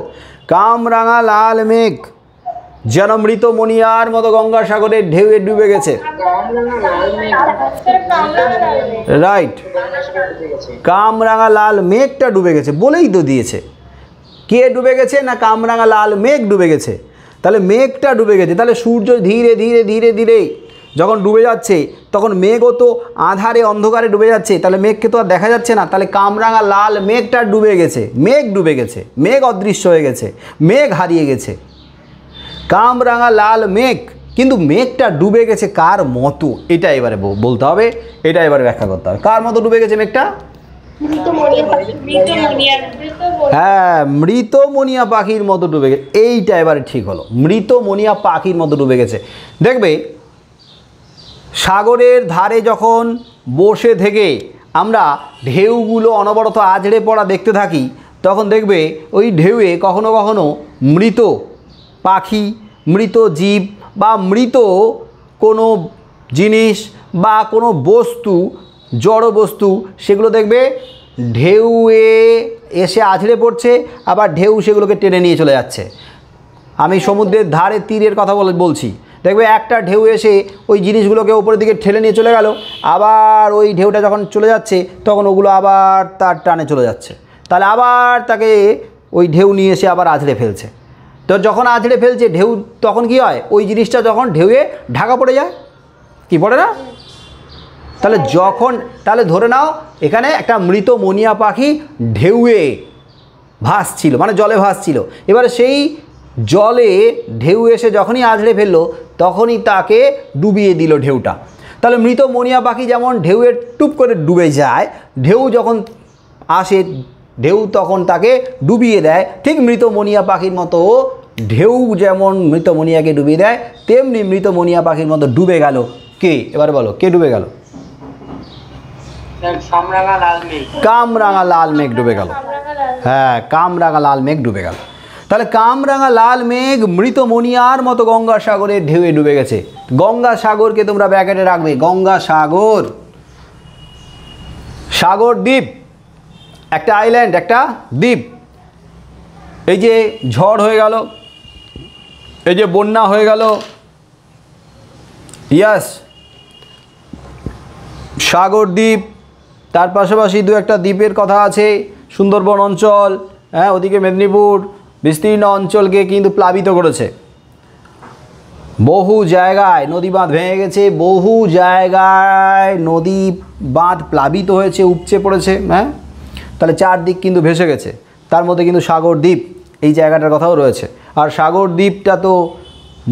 [SPEAKER 1] কামরাঙা লাল মেঘ যেন মৃত মণিয়ার মতো গঙ্গাসাগরের ঢেউয়ে ডুবে গেছে। রাইট, কামরাঙা লাল মেঘটা ডুবে গেছে বলেই তো দিয়েছে। কে ডুবে গেছে না কামরাঙা লাল মেঘ ডুবে গেছে। তাহলে মেঘটা ডুবে গেছে, তাহলে সূর্য ধীরে ধীরে ধীরে ধীরে যখন ডুবে যাচ্ছে তখন মেঘও তো আধারে অন্ধকারে ডুবে যাচ্ছে, তাহলে মেঘকে তো আর দেখা যাচ্ছে না। তাহলে কামরাঙা লাল মেঘটা ডুবে গেছে, মেঘ ডুবে গেছে, মেঘ অদৃশ্য হয়ে গেছে, মেঘ হারিয়ে গেছে। কামরাঙা লাল মেঘ, কিন্তু মেঘটা ডুবে গেছে কার মতো, এটা এবারে বলতে হবে, এটা এবারে ব্যাখ্যা করতে হবে। কার মতো ডুবে গেছে মেঘটা? হ্যাঁ, মৃত মণিয়া পাখির মতো ডুবে গেছে, এইটা এবারে ঠিক হলো। মৃত মণিয়া পাখির মতো ডুবে গেছে। দেখবে সাগরের ধারে যখন বসে থেকে আমরা ঢেউগুলো অনবরত আছড়ে পড়া দেখতে থাকি, তখন দেখবে ওই ঢেউয়ে কখনো কখনো মৃত পাখি, মৃত জীব বা মৃত কোনো জিনিস বা কোনো বস্তু, জড় বস্তু, সেগুলো দেখবে ঢেউয়ে এসে আছড়ে পড়ছে, আবার ঢেউ সেগুলোকে টেনে নিয়ে চলে যাচ্ছে। আমি সমুদ্রের ধারে তীরের কথা বলছি, দেখবে একটা ঢেউ এসে ওই জিনিসগুলোকে উপরের দিকে ঠেলে নিয়ে চলে গেল, আবার ওই ঢেউটা যখন চলে যাচ্ছে তখন ওগুলো আবার তার টানে চলে যাচ্ছে, তাহলে আবার তাকে ওই ঢেউ নিয়ে এসে আবার আছড়ে ফেলছে। তো যখন আছড়ে ফেলছে ঢেউ, তখন কি হয়, ওই জিনিসটা যখন ঢেউয়ে ঢাকা পড়ে যায়, কি পড়ে না? তাহলে যখন, তাহলে ধরে নাও এখানে একটা মৃত মণিয়া পাখি ঢেউয়ে ভাসছিল, মানে জলে ভাসছিল, এবারে সেই জলে ঢেউ এসে যখনই আছড়ে ফেললো তখনই তাকে ডুবিয়ে দিল ঢেউটা। তাহলে মৃত মণিয়া পাখি যেমন ঢেউয়ে টুপ করে ডুবে যায়, ঢেউ যখন আসে ঢেউ তখন তাকে ডুবিয়ে দেয়, ঠিক মৃত মণিয়া পাখির মতো ঢেউ যেমন মৃত মণিয়াকে ডুবিয়ে দেয়, তেমনি মৃত মণিয়া পাখির মতো ডুবে গেল কে? এবারে বলো, কে ডুবে গেল?
[SPEAKER 2] কামরাঙা লাল মেঘ।
[SPEAKER 1] কামরাঙা লাল মেঘ ডুবে গেল। হ্যাঁ, কামরাঙা লাল মেঘ ডুবে গেল। তাহলে কামরাঙা লাল মেঘ মৃত মণিয়ার মতো গঙ্গাসাগরের ঢেউয়ে ডুবে গেছে। গঙ্গাসাগরকে তোমরা ব্র্যাকেটে রাখবে, গঙ্গাসাগর, সাগর দ্বীপ, একটা আইল্যান্ড, একটা দ্বীপ। এই যে ঝড় হয়ে গেল, এই যে বন্যা হয়ে গেল, ইয়াস, সাগর দ্বীপ, তার পাশাপাশি দু একটা দ্বীপের কথা আছে, সুন্দরবন অঞ্চল, হ্যাঁ, ওদিকে মেদিনীপুর, বিস্তীর্ণ অঞ্চলকে কিন্তু প্লাবিত করেছে। বহু জায়গায় নদী বাঁধ ভেঙে গেছে, বহু জায়গায় নদী বাঁধ প্লাবিত হয়েছে, উপচে পড়েছে। হ্যাঁ, তাহলে চারদিক কিন্তু ভেসে গেছে। তার মধ্যে কিন্তু সাগর দ্বীপ এই জায়গাটার কথাও রয়েছে। আর সাগর দ্বীপটা তো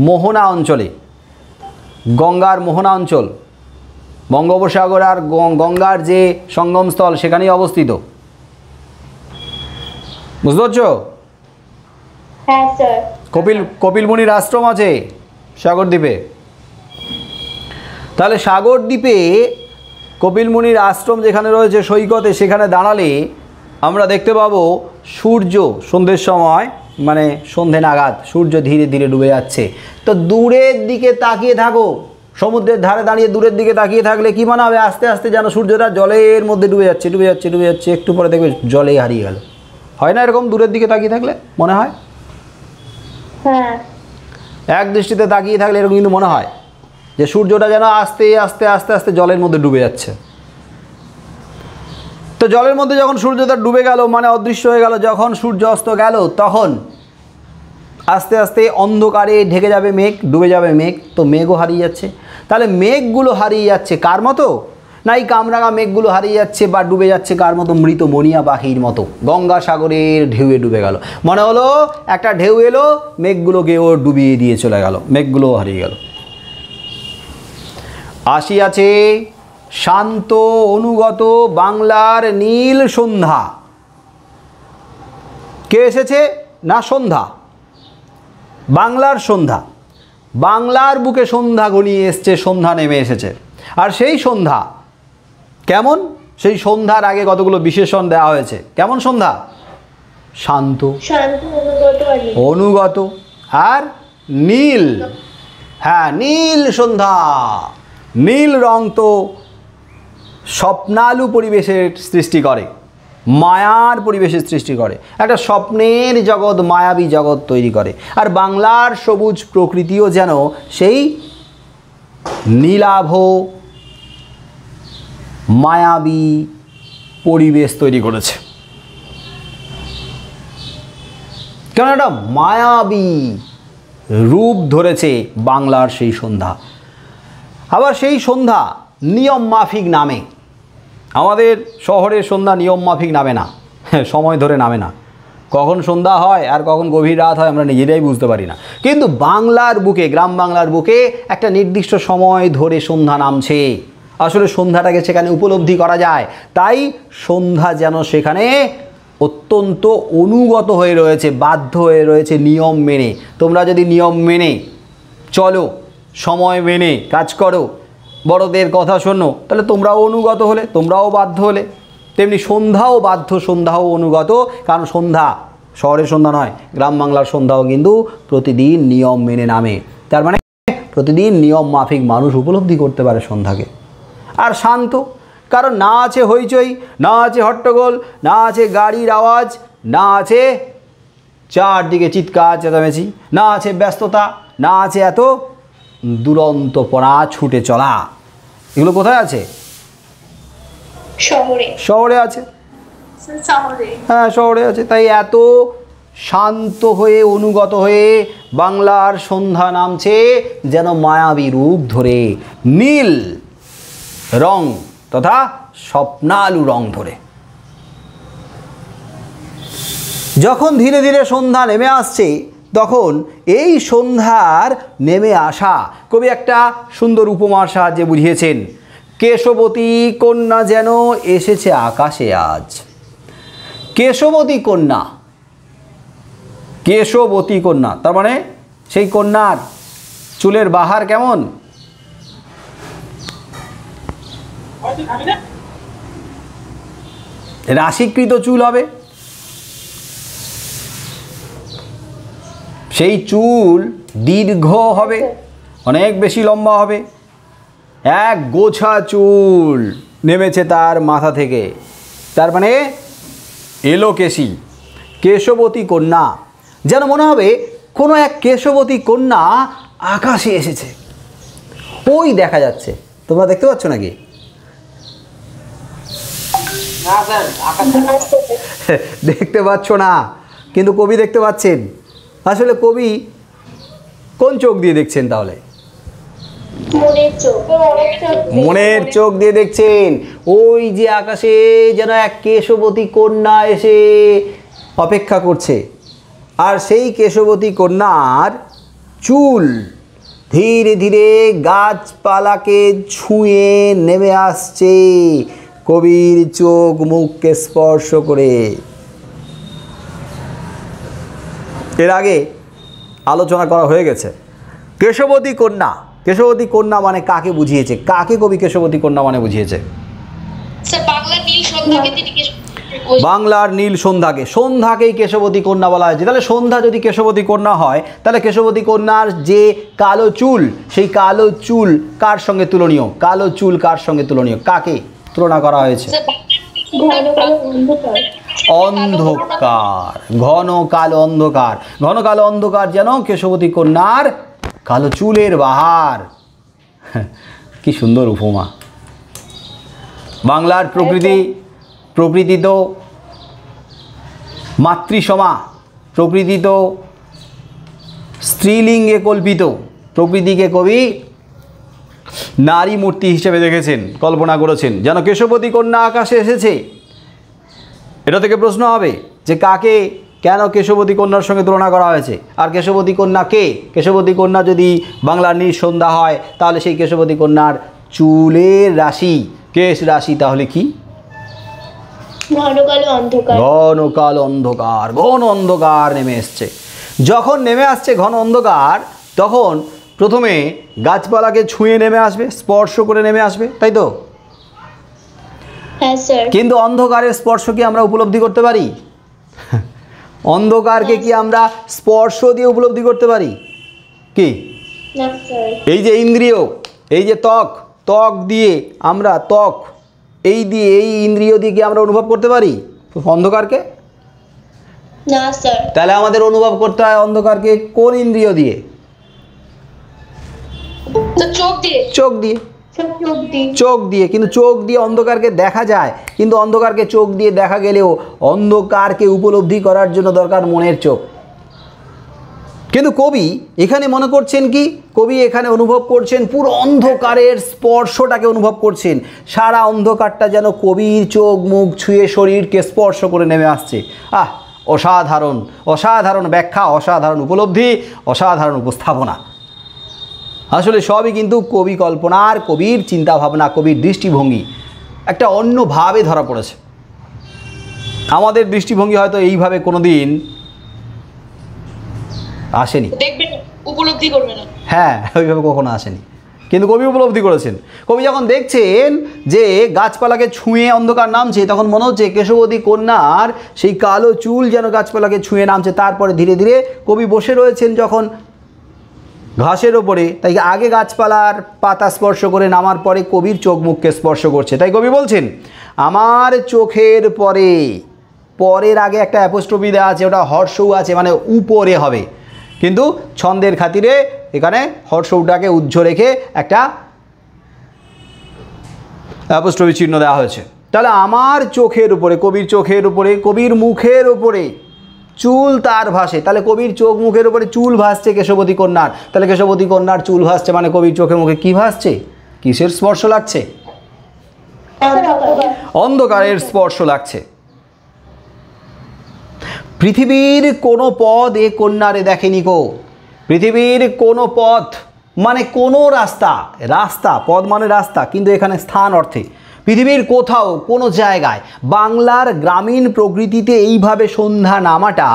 [SPEAKER 1] মোহনা অঞ্চলে, গঙ্গার মোহনা অঞ্চল, বঙ্গোপসাগর আর গঙ্গার যে সঙ্গমস্থল সেখানেই অবস্থিত। বুঝতে পারছো?
[SPEAKER 3] হ্যাঁ স্যার।
[SPEAKER 1] কপিল মুনির আশ্রম আছে সাগর দ্বীপে। তাহলে সাগর দ্বীপে কপিল মুনির আশ্রম যেখানে রয়েছে সৈকতে, সেখানে দাঁড়ালে আমরা দেখতে পাবো সূর্য সন্ধ্যের সময়, মানে সন্ধে নাগাদ সূর্য ধীরে ধীরে ডুবে যাচ্ছে। তো দূরের দিকে তাকিয়ে থাকো, সমুদ্রের ধারে দাঁড়িয়ে দূরের দিকে তাকিয়ে থাকলে কি মনে হবে? আস্তে আস্তে যেন সূর্যটা জলের মধ্যে ডুবে যাচ্ছে, ডুবে যাচ্ছে, ডুবে যাচ্ছে, একটু পরে দেখবে জলেই হারিয়ে গেল। হয় না এরকম? দূরের দিকে তাকিয়ে থাকলে মনে হয়।
[SPEAKER 3] হ্যাঁ,
[SPEAKER 1] এক দৃষ্টিতে তাকিয়ে থাকলে এরকম কিন্তু মনে হয় যে সূর্যটা যেন আস্তে আস্তে আস্তে আস্তে জলের মধ্যে ডুবে যাচ্ছে। তো জলের মধ্যে যখন সূর্যটা ডুবে গেল, মানে অদৃশ্য হয়ে গেল, যখন সূর্য অস্ত গেল তখন আস্তে আস্তে অন্ধকারে ঢেকে যাবে মেঘ, ডুবে যাবে মেঘ, তো মেঘও হারিয়ে যাচ্ছে। তাহলে মেঘগুলো হারিয়ে যাচ্ছে কার মতো? না এই কামরাঙা মেঘগুলো হারিয়ে যাচ্ছে বা ডুবে যাচ্ছে কার মতো? মৃত মনিয়া পাখির মতো। গঙ্গাসাগরের ঢেউয়ে ডুবে গেল। মনে হলো একটা ঢেউ এলো, মেঘগুলোকেও ডুবিয়ে দিয়ে চলে গেল, মেঘগুলোও হারিয়ে গেল। আসিয়াছে শান্ত অনুগত বাংলার নীল সন্ধ্যা। কে এসেছে? না সন্ধ্যা, বাংলার সন্ধ্যা। বাংলার বুকে সন্ধ্যা ঘনিয়ে এসছে, সন্ধ্যা নেমে এসেছে। আর সেই সন্ধ্যা কেমন? সেই সন্ধ্যার আগে কতগুলো বিশেষণ দেওয়া হয়েছে। কেমন সন্ধ্যা? শান্ত,
[SPEAKER 3] শান্ত, অনুগত আর নীল।
[SPEAKER 1] অনুগত আর নীল। হ্যাঁ, নীল সন্ধ্যা। নীল রং তো স্বপ্নালু পরিবেশের সৃষ্টি করে, মায়ার পরিবেশের সৃষ্টি করে, একটা স্বপ্নের জগৎ, মায়াবী জগৎ তৈরি করে। আর বাংলার সবুজ প্রকৃতিও যেন সেই নীলাভ মায়াবী পরিবেশ তৈরি করেছে। কেন? একটা মায়াবী রূপ ধরেছে বাংলার সেই সন্ধ্যা। আবার সেই সন্ধ্যা নিয়ম মাফিক নামে। আমাদের শহরের সন্ধ্যা নিয়ম মাফিক নামে না, সময় ধরে নামে না। কখন সন্ধ্যা হয় আর কখন গভীর রাত হয় আমরা নিজেরাই বুঝতে পারি না। কিন্তু বাংলার বুকে, গ্রাম বাংলার বুকে একটা নির্দিষ্ট সময় ধরে সন্ধ্যা নামছে। আসলে সন্ধ্যাটাকে সেখানে উপলব্ধি করা যায়। তাই সন্ধ্যা যেন সেখানে অত্যন্ত অনুগত হয়ে রয়েছে, বাধ্য হয়ে রয়েছে নিয়ম মেনে। তোমরা যদি নিয়ম মেনে চলো, সময় মেনে কাজ করো, বড়দের কথা শোনো, তাহলে তোমরাও অনুগত হলে, তোমরাও বাধ্য হলে। তেমনি সন্ধ্যাও বাধ্য, সন্ধ্যাও অনুগত। কারণ সন্ধ্যা শহরের সন্ধ্যা নয়, গ্রাম বাংলার সন্ধ্যাও কিন্তু প্রতিদিন নিয়ম মেনে নামে। তার মানে প্রতিদিন নিয়ম মাফিক মানুষ উপলব্ধি করতে পারে সন্ধ্যাকে। আর শান্ত, কারণ না আছে হইচই, না আছে হট্টগোল, না আছে গাড়ির আওয়াজ, না আছে চারদিকে চিৎকার চেঁচামেচি, না আছে ব্যস্ততা, না আছে এত দুরন্তপনা, ছুটে চলা। এগুলো কোথায় আছে?
[SPEAKER 3] শহরে।
[SPEAKER 1] শহরে আছে।
[SPEAKER 3] শহরে,
[SPEAKER 1] হ্যাঁ শহরে আছে। তাই এত শান্ত হয়ে, অনুগত হয়ে বাংলার সন্ধ্যা নামছে যেন মায়াবী রূপ ধরে, নীল রং তথা স্বপ্নালু রং ধরে। যখন ধীরে ধীরে সন্ধ্যা নেমে আসছে, তখন এই সন্ধ্যার নেমে আসা কবি একটা সুন্দর উপমার সাহায্যে বুঝিয়েছেন। কেশবতী কন্যা যেন এসেছে আকাশে আজ। কেশবতী কন্যা, কেশবতী কন্যা, তার মানে সেই কন্যার চুলের বাহার কেমন? রাশিকৃত চুল হবে। সেই চুল দীর্ঘ হবে, অনেক বেশি লম্বা হবে। এক গোছা চুল নেমেছে তার মাথা থেকে, তার মানে এলোকেশী কেশবতী কন্যা। যেন মনে হবে কোনো এক কেশবতী কন্যা আকাশে এসেছে। ওই দেখা যাচ্ছে, তোমরা দেখতে পাচ্ছ নাকি?
[SPEAKER 2] না স্যার, আকাশে
[SPEAKER 1] দেখতে পাচ্ছ না, কিন্তু কবি দেখতে পাচ্ছেন। আসলে কবি কোন চোখ দিয়ে দেখছেন তাহলে?
[SPEAKER 3] মনের চোখ।
[SPEAKER 1] মনের চোখ দিয়ে দেখছেন। ওই যে আকাশে যেন এক কেশবতী কন্যা এসে অপেক্ষা করছে, আর সেই কেশবতী কন্যার চুল ধীরে ধীরে গাছপালাকে ছুঁয়ে নেমে আসছে কবির চোখ মুখকে স্পর্শ করে। এর আগে আলোচনা করা হয়ে গেছে কেশবতী কন্যা। কেশবতী কন্যা মানে কাকে বুঝিয়েছে? কাকে কবি কেশবতী কন্যা মানে বুঝিয়েছে?
[SPEAKER 4] স্যার বাংলার নীল সন্ধ্যাকে তিনি
[SPEAKER 1] বাংলার নীল সন্ধ্যাকে, সন্ধ্যাকেই কেশবতী কন্যা বলা হয়েছে। তাহলে সন্ধ্যা যদি কেশবতী কন্যা হয়, তাহলে কেশবতী কন্যার যে কালো চুল, সেই কালো চুল কার সঙ্গে তুলনীয়? কালো চুল কার সঙ্গে তুলনীয়? কাকে তুলনা করা হয়েছে? অন্ধকার, ঘন কালো অন্ধকার। ঘন কালো অন্ধকার যেন কেশবতী কন্যার কালো চুলের বাহার। কি সুন্দর উপমা। বাংলার প্রকৃতি তো মাতৃসমা, প্রকৃতি তো স্ত্রীলিঙ্গে কল্পিত। প্রকৃতিকে কবি নারী মূর্তি হিসেবে দেখেছেন, কল্পনা করেছেন। যেন কেশবতী কন্যা আকাশে এসেছে। এটা থেকে প্রশ্ন হবে যে কাকে, কেন কেশবতী কন্যার সঙ্গে তুলনা করা হয়েছে? আর কেশবতী কন্যা কে? কেশবতী কন্যা যদি বাংলার নীল সন্ধ্যা হয়, তাহলে সেই কেশবতী কন্যার চুলের রাশি, কেশ রাশি তাহলে কি?
[SPEAKER 3] ঘন কালো অন্ধকার।
[SPEAKER 1] ঘন কালো অন্ধকার, ঘন অন্ধকার নেমে এসছে। যখন নেমে আসছে ঘন অন্ধকার, তখন প্রথমে গাছপালাকে ছুঁয়ে নেমে আসবে, স্পর্শ করে নেমে আসবে, তাই তো?
[SPEAKER 3] হ্যাঁ স্যার।
[SPEAKER 1] কিন্তু অন্ধকারের স্পর্শ কি আমরা উপলব্ধি করতে পারি? অন্ধকারকে কি আমরা স্পর্শ দিয়ে উপলব্ধি করতে পারি? কি
[SPEAKER 3] না স্যার।
[SPEAKER 1] এই যে ইন্দ্রিয়, এই যে ত্বক দিয়ে আমরা, এই ইন্দ্রিয় দিয়ে কি আমরা অনুভব করতে পারি অন্ধকারকে?
[SPEAKER 3] না স্যার।
[SPEAKER 1] তাহলে আমাদের অনুভব করতে হয় অন্ধকারকে কোন ইন্দ্রিয় দিয়ে?
[SPEAKER 4] চোখ দিয়ে।
[SPEAKER 1] চোখ দিয়ে। কিন্তু চোখ দিয়ে অন্ধকারকে দেখা যায়, কিন্তু অন্ধকারকে চোখ দিয়ে দেখা গেলেও অন্ধকারকে উপলব্ধি করার জন্য দরকার মনের চোখ। কিন্তু কবি এখানে মনে করছেন কি? কবি এখানে অনুভব করছেন পুরো অন্ধকারের স্পর্শটাকে অনুভব করছেন। সারা অন্ধকারটা যেন কবির চোখ মুখ ছুঁয়ে শরীরকে স্পর্শ করে নেমে আসছে। অসাধারণ, অসাধারণ ব্যাখ্যা, অসাধারণ উপলব্ধি, অসাধারণ উপস্থাপনা। আসলে সবই কিন্তু কবি কল্পনার, কবির চিন্তাভাবনা, কবির দৃষ্টিভঙ্গি একটা অন্যভাবে ধরা পড়েছে। আমাদের দৃষ্টিভঙ্গি হয়তো এইভাবে কোনোদিন আসেনি,
[SPEAKER 4] দেখবেন উপলব্ধি করবে না।
[SPEAKER 1] হ্যাঁ, ওইভাবে কখনো আসেনি, কিন্তু কবি উপলব্ধি করেছেন। কবি যখন দেখছেন যে গাছপালাকে ছুঁয়ে অন্ধকার নামছে, তখন মনে হচ্ছে কেশবতী কন্যার সেই কালো চুল যেন গাছপালাকে ছুঁয়ে নামছে। তারপরে ধীরে ধীরে কবি বসে রয়েছেন যখন ঘাসের ওপরে, তাই আগে গাছপালার পাতা স্পর্শ করে নামার পরে কবির চোখ মুখকে স্পর্শ করছে। তাই কবি বলছেন আমার চোখের পরে, পরের আগে একটা অ্যাপোস্ট্রফি দেওয়া আছে, ওটা হর্ষৌ আছে, মানে উপরে হবে, কিন্তু ছন্দের খাতিরে এখানে হর্ষৌটাকে উজ্জ্ব রেখে একটা অ্যাপোস্ট্রফি চিহ্ন দেওয়া হয়েছে। তাহলে আমার চোখের উপরে, কবির চোখের উপরে, কবির মুখের উপরে চুল তার ভাসে। তাহলে কবির চোখ মুখের উপরে চুল ভাসছে কেশবতী কন্যার। তাহলে কেশবতী কন্যার চুল ভাসছে মানে কবির চোখে মুখে কি ভাসছে? কিসের স্পর্শ লাগছে? অন্ধকারের স্পর্শ লাগছে। পৃথিবীর কোনো পথ এ কন্যারে দেখেনি গো। পৃথিবীর কোনো পথ মানে কোনো রাস্তা, পথ মানে রাস্তা, কিন্তু এখানে স্থান অর্থে পৃথিবীর কোথাও কোনো জায়গায় বাংলার গ্রামীণ প্রকৃতিতে এইভাবে সন্ধ্যা নামাটা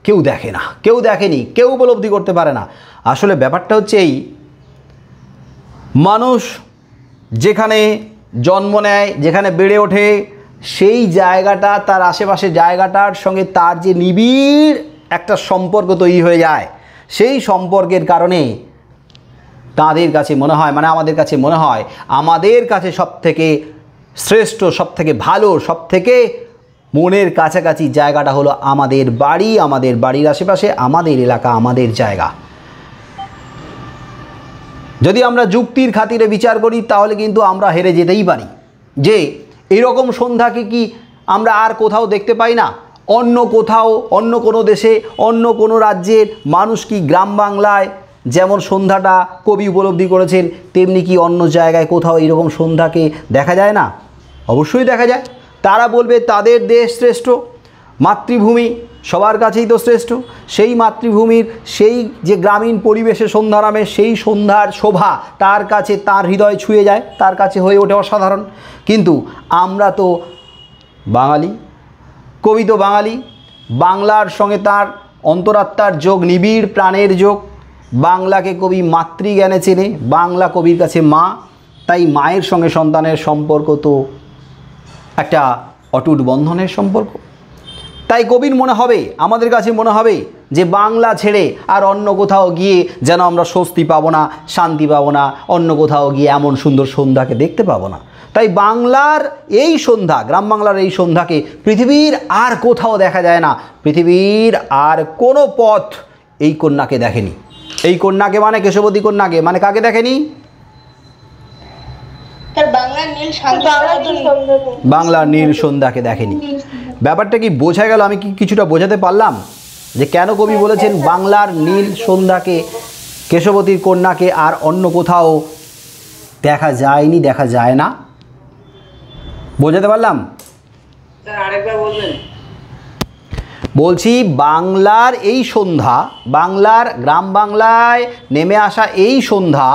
[SPEAKER 1] কেউ দেখে না, কেউ দেখেনি, কেউ উপলব্ধি করতে পারে না। আসলে ব্যাপারটা হচ্ছে এই, মানুষ যেখানে জন্ম নেয়, যেখানে বেড়ে ওঠে, সেই জায়গাটা, তার আশেপাশে জায়গাটার সঙ্গে তার যে নিবিড় একটা সম্পর্ক তৈরি হয়ে যায়, সেই সম্পর্কের কারণে তাদের কাছে মনে হয়, মানে আমাদের কাছে মনে হয়, আমাদের কাছে সবথেকে শ্রেষ্ঠ, সবথেকে ভালো, সবথেকে মনের কাছাকাছি জায়গাটা হলো আমাদের বাড়ি, আমাদের বাড়ির আশেপাশে, আমাদের এলাকা, আমাদের জায়গা। যদি আমরা যুক্তির খাতিরে বিচার করি তাহলে কিন্তু আমরা হেরে যেতেই পারি যে এরকম সন্ধ্যাকে কি আমরা আর কোথাও দেখতে পাই না? অন্য কোথাও, অন্য কোনো দেশে, অন্য কোনো রাজ্যের মানুষ কি গ্রাম বাংলায় যেমন সন্ধ্যাটা কবি উপলব্ধি করেছেন, তেমনি কি অন্য জায়গায় কোথাও এরকম সন্ধ্যাকে দেখা যায় না? অবশ্যই দেখা যায়। তারা বলবে তাদের দেশ শ্রেষ্ঠ, মাতৃভূমি সবার কাছেই তো শ্রেষ্ঠ। সেই মাতৃভূমির সেই যে গ্রামীণ পরিবেশে সন্ধ্যা নামে সেই সন্ধ্যার শোভা তার কাছে, তার হৃদয় ছুঁয়ে যায়, তার কাছে হয়ে ওঠে অসাধারণ। কিন্তু আমরা তো বাঙালি, কবি তো বাঙালি, বাংলার সঙ্গে তার অন্তরাত্মার যোগ, নিবিড় প্রাণের যোগ। বাংলাকে কবি মাতৃজ্ঞানে চেনে, বাংলা কবির কাছে মা, তাই মায়ের সঙ্গে সন্তানের সম্পর্ক তো একটা অটুট বন্ধনের সম্পর্ক। তাই কবির মনে হবে, আমাদের কাছে মনে হবে যে বাংলা ছেড়ে আর অন্য কোথাও গিয়ে যেন আমরা স্বস্তি পাবো না, শান্তি পাবো না, অন্য কোথাও গিয়ে এমন সুন্দর সন্ধ্যাকে দেখতে পাবো না। তাই বাংলার এই সন্ধ্যা, গ্রাম বাংলার এই সন্ধ্যাকে পৃথিবীর আর কোথাও দেখা যায় না। পৃথিবীর আর কোনো পথ এই কন্যাকে দেখেনি। এই কন্যাকে মানে কেশবতী কন্যাকে, মানে কাকে দেখেনি?
[SPEAKER 4] বাংলার নীল
[SPEAKER 1] বাংলার নীল সন্ধ্যাকে দেখেনি। ব্যাপারটা কি বোঝা গেল? আমি কি কিছুটা বোঝাতে পারলাম যে কেন কবি বলেছেন বাংলার নীল সন্ধ্যাকে, কেশবতীর কন্যাকে আর অন্য কোথাও দেখা যায়নি, দেখা যায় না? বোঝাতে পারলাম?
[SPEAKER 2] স্যার আরেকবার বলবেন?
[SPEAKER 1] বলছি বাংলার এই সন্ধ্যা, বাংলার গ্রাম বাংলায় নেমে আসা এই সন্ধ্যা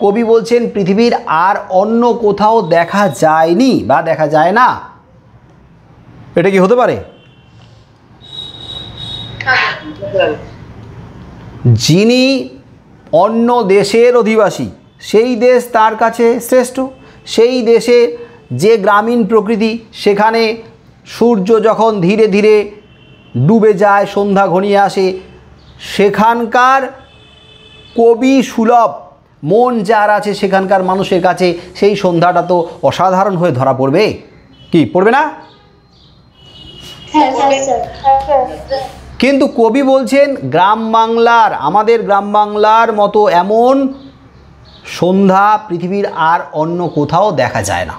[SPEAKER 1] কবি বলছেন পৃথিবীর আর অন্য কোথাও দেখা যায়নি বা দেখা যায় না। এটা কি হতে পারে? যিনি অন্য দেশের অধিবাসী, সেই দেশ তার কাছে শ্রেষ্ঠ। সেই দেশে যে গ্রামীণ প্রকৃতি, সেখানে সূর্য যখন ধীরে ধীরে ডুবে যায়, সন্ধ্যা ঘনিয়ে আসে, সেখানকার কবি সুলভ মন যার আছে সেখানকার মানুষের কাছে সেই সন্ধ্যাটা তো অসাধারণ হয়ে ধরা পড়বে, কি পড়বে না? কিন্তু কবি বলছেন গ্রাম বাংলার, আমাদের গ্রাম বাংলার মতো এমন সন্ধ্যা পৃথিবীর আর অন্য কোথাও দেখা যায় না।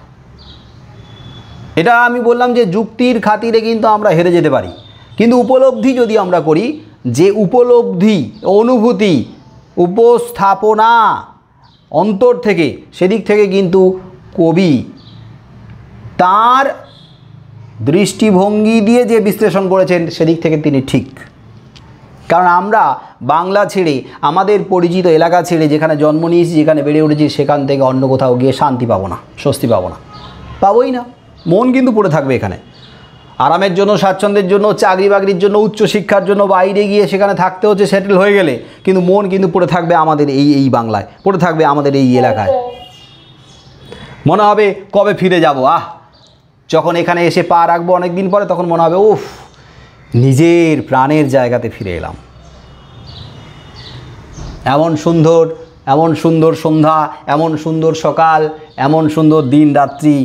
[SPEAKER 1] এটা আমি বললাম যে যুক্তির খাতিরে কিন্তু আমরা হেরে যেতে পারি, কিন্তু উপলব্ধি যদি আমরা করি, যে উপলব্ধি, অনুভূতি, উপস্থাপনা অন্তর থেকে, সেদিক থেকে কিন্তু কবি তার দৃষ্টিভঙ্গি দিয়ে যে বিশ্লেষণ করেছেন সেদিক থেকে তিনি ঠিক। কারণ আমরা বাংলা ছেড়ে, আমাদের পরিচিত এলাকা ছেড়ে, যেখানে জন্ম নিয়েছি, যেখানে বেড়ে উঠেছি, সেখান থেকে অন্য কোথাও গিয়ে শান্তি পাবো না, স্বস্তি পাবো না, পাবোই না। মন কিন্তু পড়ে থাকবে এখানে, আরামের জন্য, স্বাচ্ছন্দ্যের জন্য, চাকরি বাকরির জন্য, উচ্চশিক্ষার জন্য বাইরে গিয়ে সেখানে থাকতে হচ্ছে, সেটেল হয়ে গেলে, কিন্তু মন কিন্তু পড়ে থাকবে আমাদের এই বাংলায়, পড়ে থাকবে আমাদের এই এলাকায়। মনে হবে কবে ফিরে যাব, যখন এখানে এসে পা রাখবো অনেক দিন পরে, তখন মনে হবে উফ, নিজের প্রাণের জায়গাতে ফিরে এলাম। এমন সুন্দর সন্ধ্যা, এমন সুন্দর সকাল, এমন সুন্দর দিন রাত্রি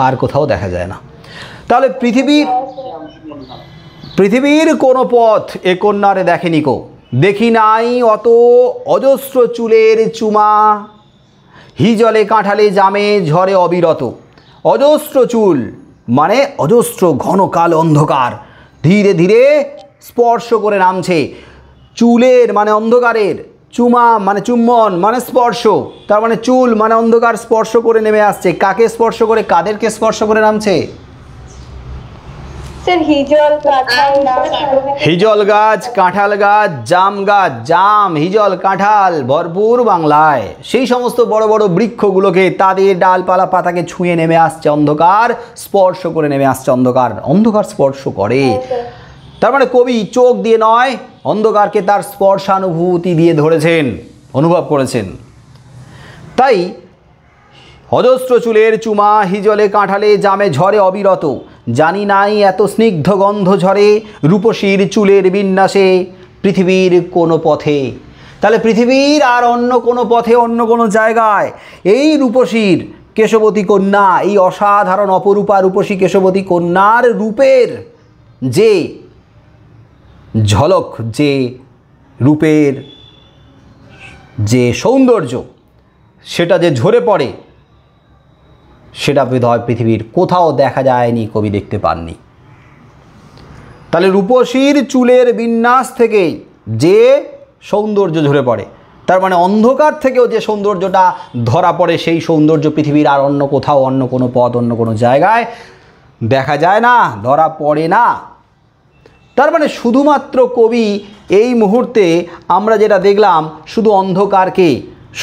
[SPEAKER 1] আর কোথাও দেখা যায় না। তাহলে পৃথিবীর কোনো পথ এ কন্যারে দেখেনি কো, দেখি নাই অত অজস্র চুলের চুমা, হিজলে কাঁঠালে জামে ঝরে অবিরত। অজস্র চুল মানে অজস্র ঘন কালো অন্ধকার ধীরে ধীরে স্পর্শ করে নামছে। চুলের মানে অন্ধকারের, চুমা মানে চুম্বন মানে স্পর্শ, তার মানে চুল মানে অন্ধকার স্পর্শ করে নেমে আসছে। কাকে স্পর্শ করে, কাদেরকে স্পর্শ করে নামছে? হিজল গাছ, কাঁঠাল গাছ, জাম গাছ, জাম, হিজল, কাঁঠাল ভরপুর বাংলায়। সেই সমস্ত বড় বড় বৃক্ষগুলোকে, তাদের ডালপালা পাতাকে ছুঁয়ে নেমে আসছে অন্ধকার, স্পর্শ করে নেমে আসছে অন্ধকার, অন্ধকার স্পর্শ করে। তার মানে কবি চোখ দিয়ে নয়, অন্ধকারকে তার স্পর্শানুভূতি দিয়ে ধরেছেন, অনুভব করেছেন। তাই অজস্র চুলের চুমা, হিজলে কাঁঠালে জামে ঝরে অবিরত, জানি নাই এত স্নিগ্ধ গন্ধ ঝরে রূপসীর চুলের বিন্যাসে পৃথিবীর কোনো পথে। তাহলে পৃথিবীর আর অন্য কোনো পথে, অন্য কোনো জায়গায় এই রূপসীর কেশবতী কন্যা, এই অসাধারণ অপরূপা রূপসী কেশবতী কন্যার রূপের যে ঝলক, যে রূপের যে সৌন্দর্য, সেটা যে ঝরে পড়ে, সেটা বোধহয় পৃথিবীর কোথাও দেখা যায়নি, কবি দেখতে পাননি। তাহলে রূপসীর চুলের বিন্যাস থেকে যে সৌন্দর্য ঝরে পড়ে, তার মানে অন্ধকার থেকেও যে সৌন্দর্যটা ধরা পড়ে সেই সৌন্দর্য পৃথিবীর আর অন্য কোথাও, অন্য কোনো পথ, অন্য কোনো জায়গায় দেখা যায় না, ধরা পড়ে না। তার মানে শুধুমাত্র কবি এই মুহূর্তে আমরা যেটা দেখলাম শুধু অন্ধকারকে,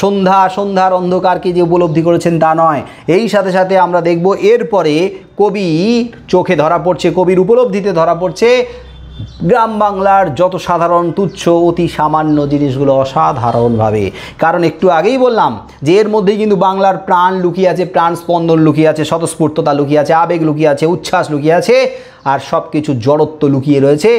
[SPEAKER 1] সন্ধ্যার অন্ধকারকে যে উপলব্ধি করেছেন তা নয়, এই সাথে সাথে আমরা দেখব এরপরে কবি চোখে ধরা পড়ছে, কবির উপলব্ধিতে ধরা পড়ছে গ্রাম বাংলার যত সাধারণ তুচ্ছ অতি সামান্য জিনিসগুলো অসাধারণভাবে। কারণ একটু আগেই বললাম যে এর মধ্যেই কিন্তু বাংলার প্রাণ লুকিয়ে আছে, প্রাণ স্পন্দন লুকিয়ে আছে, স্বতঃস্ফূর্ততা লুকিয়ে আছে, আবেগ লুকিয়ে আছে, উচ্ছ্বাস লুকিয়ে আছে, আর সব কিছু জড়ত্ব লুকিয়ে রয়েছে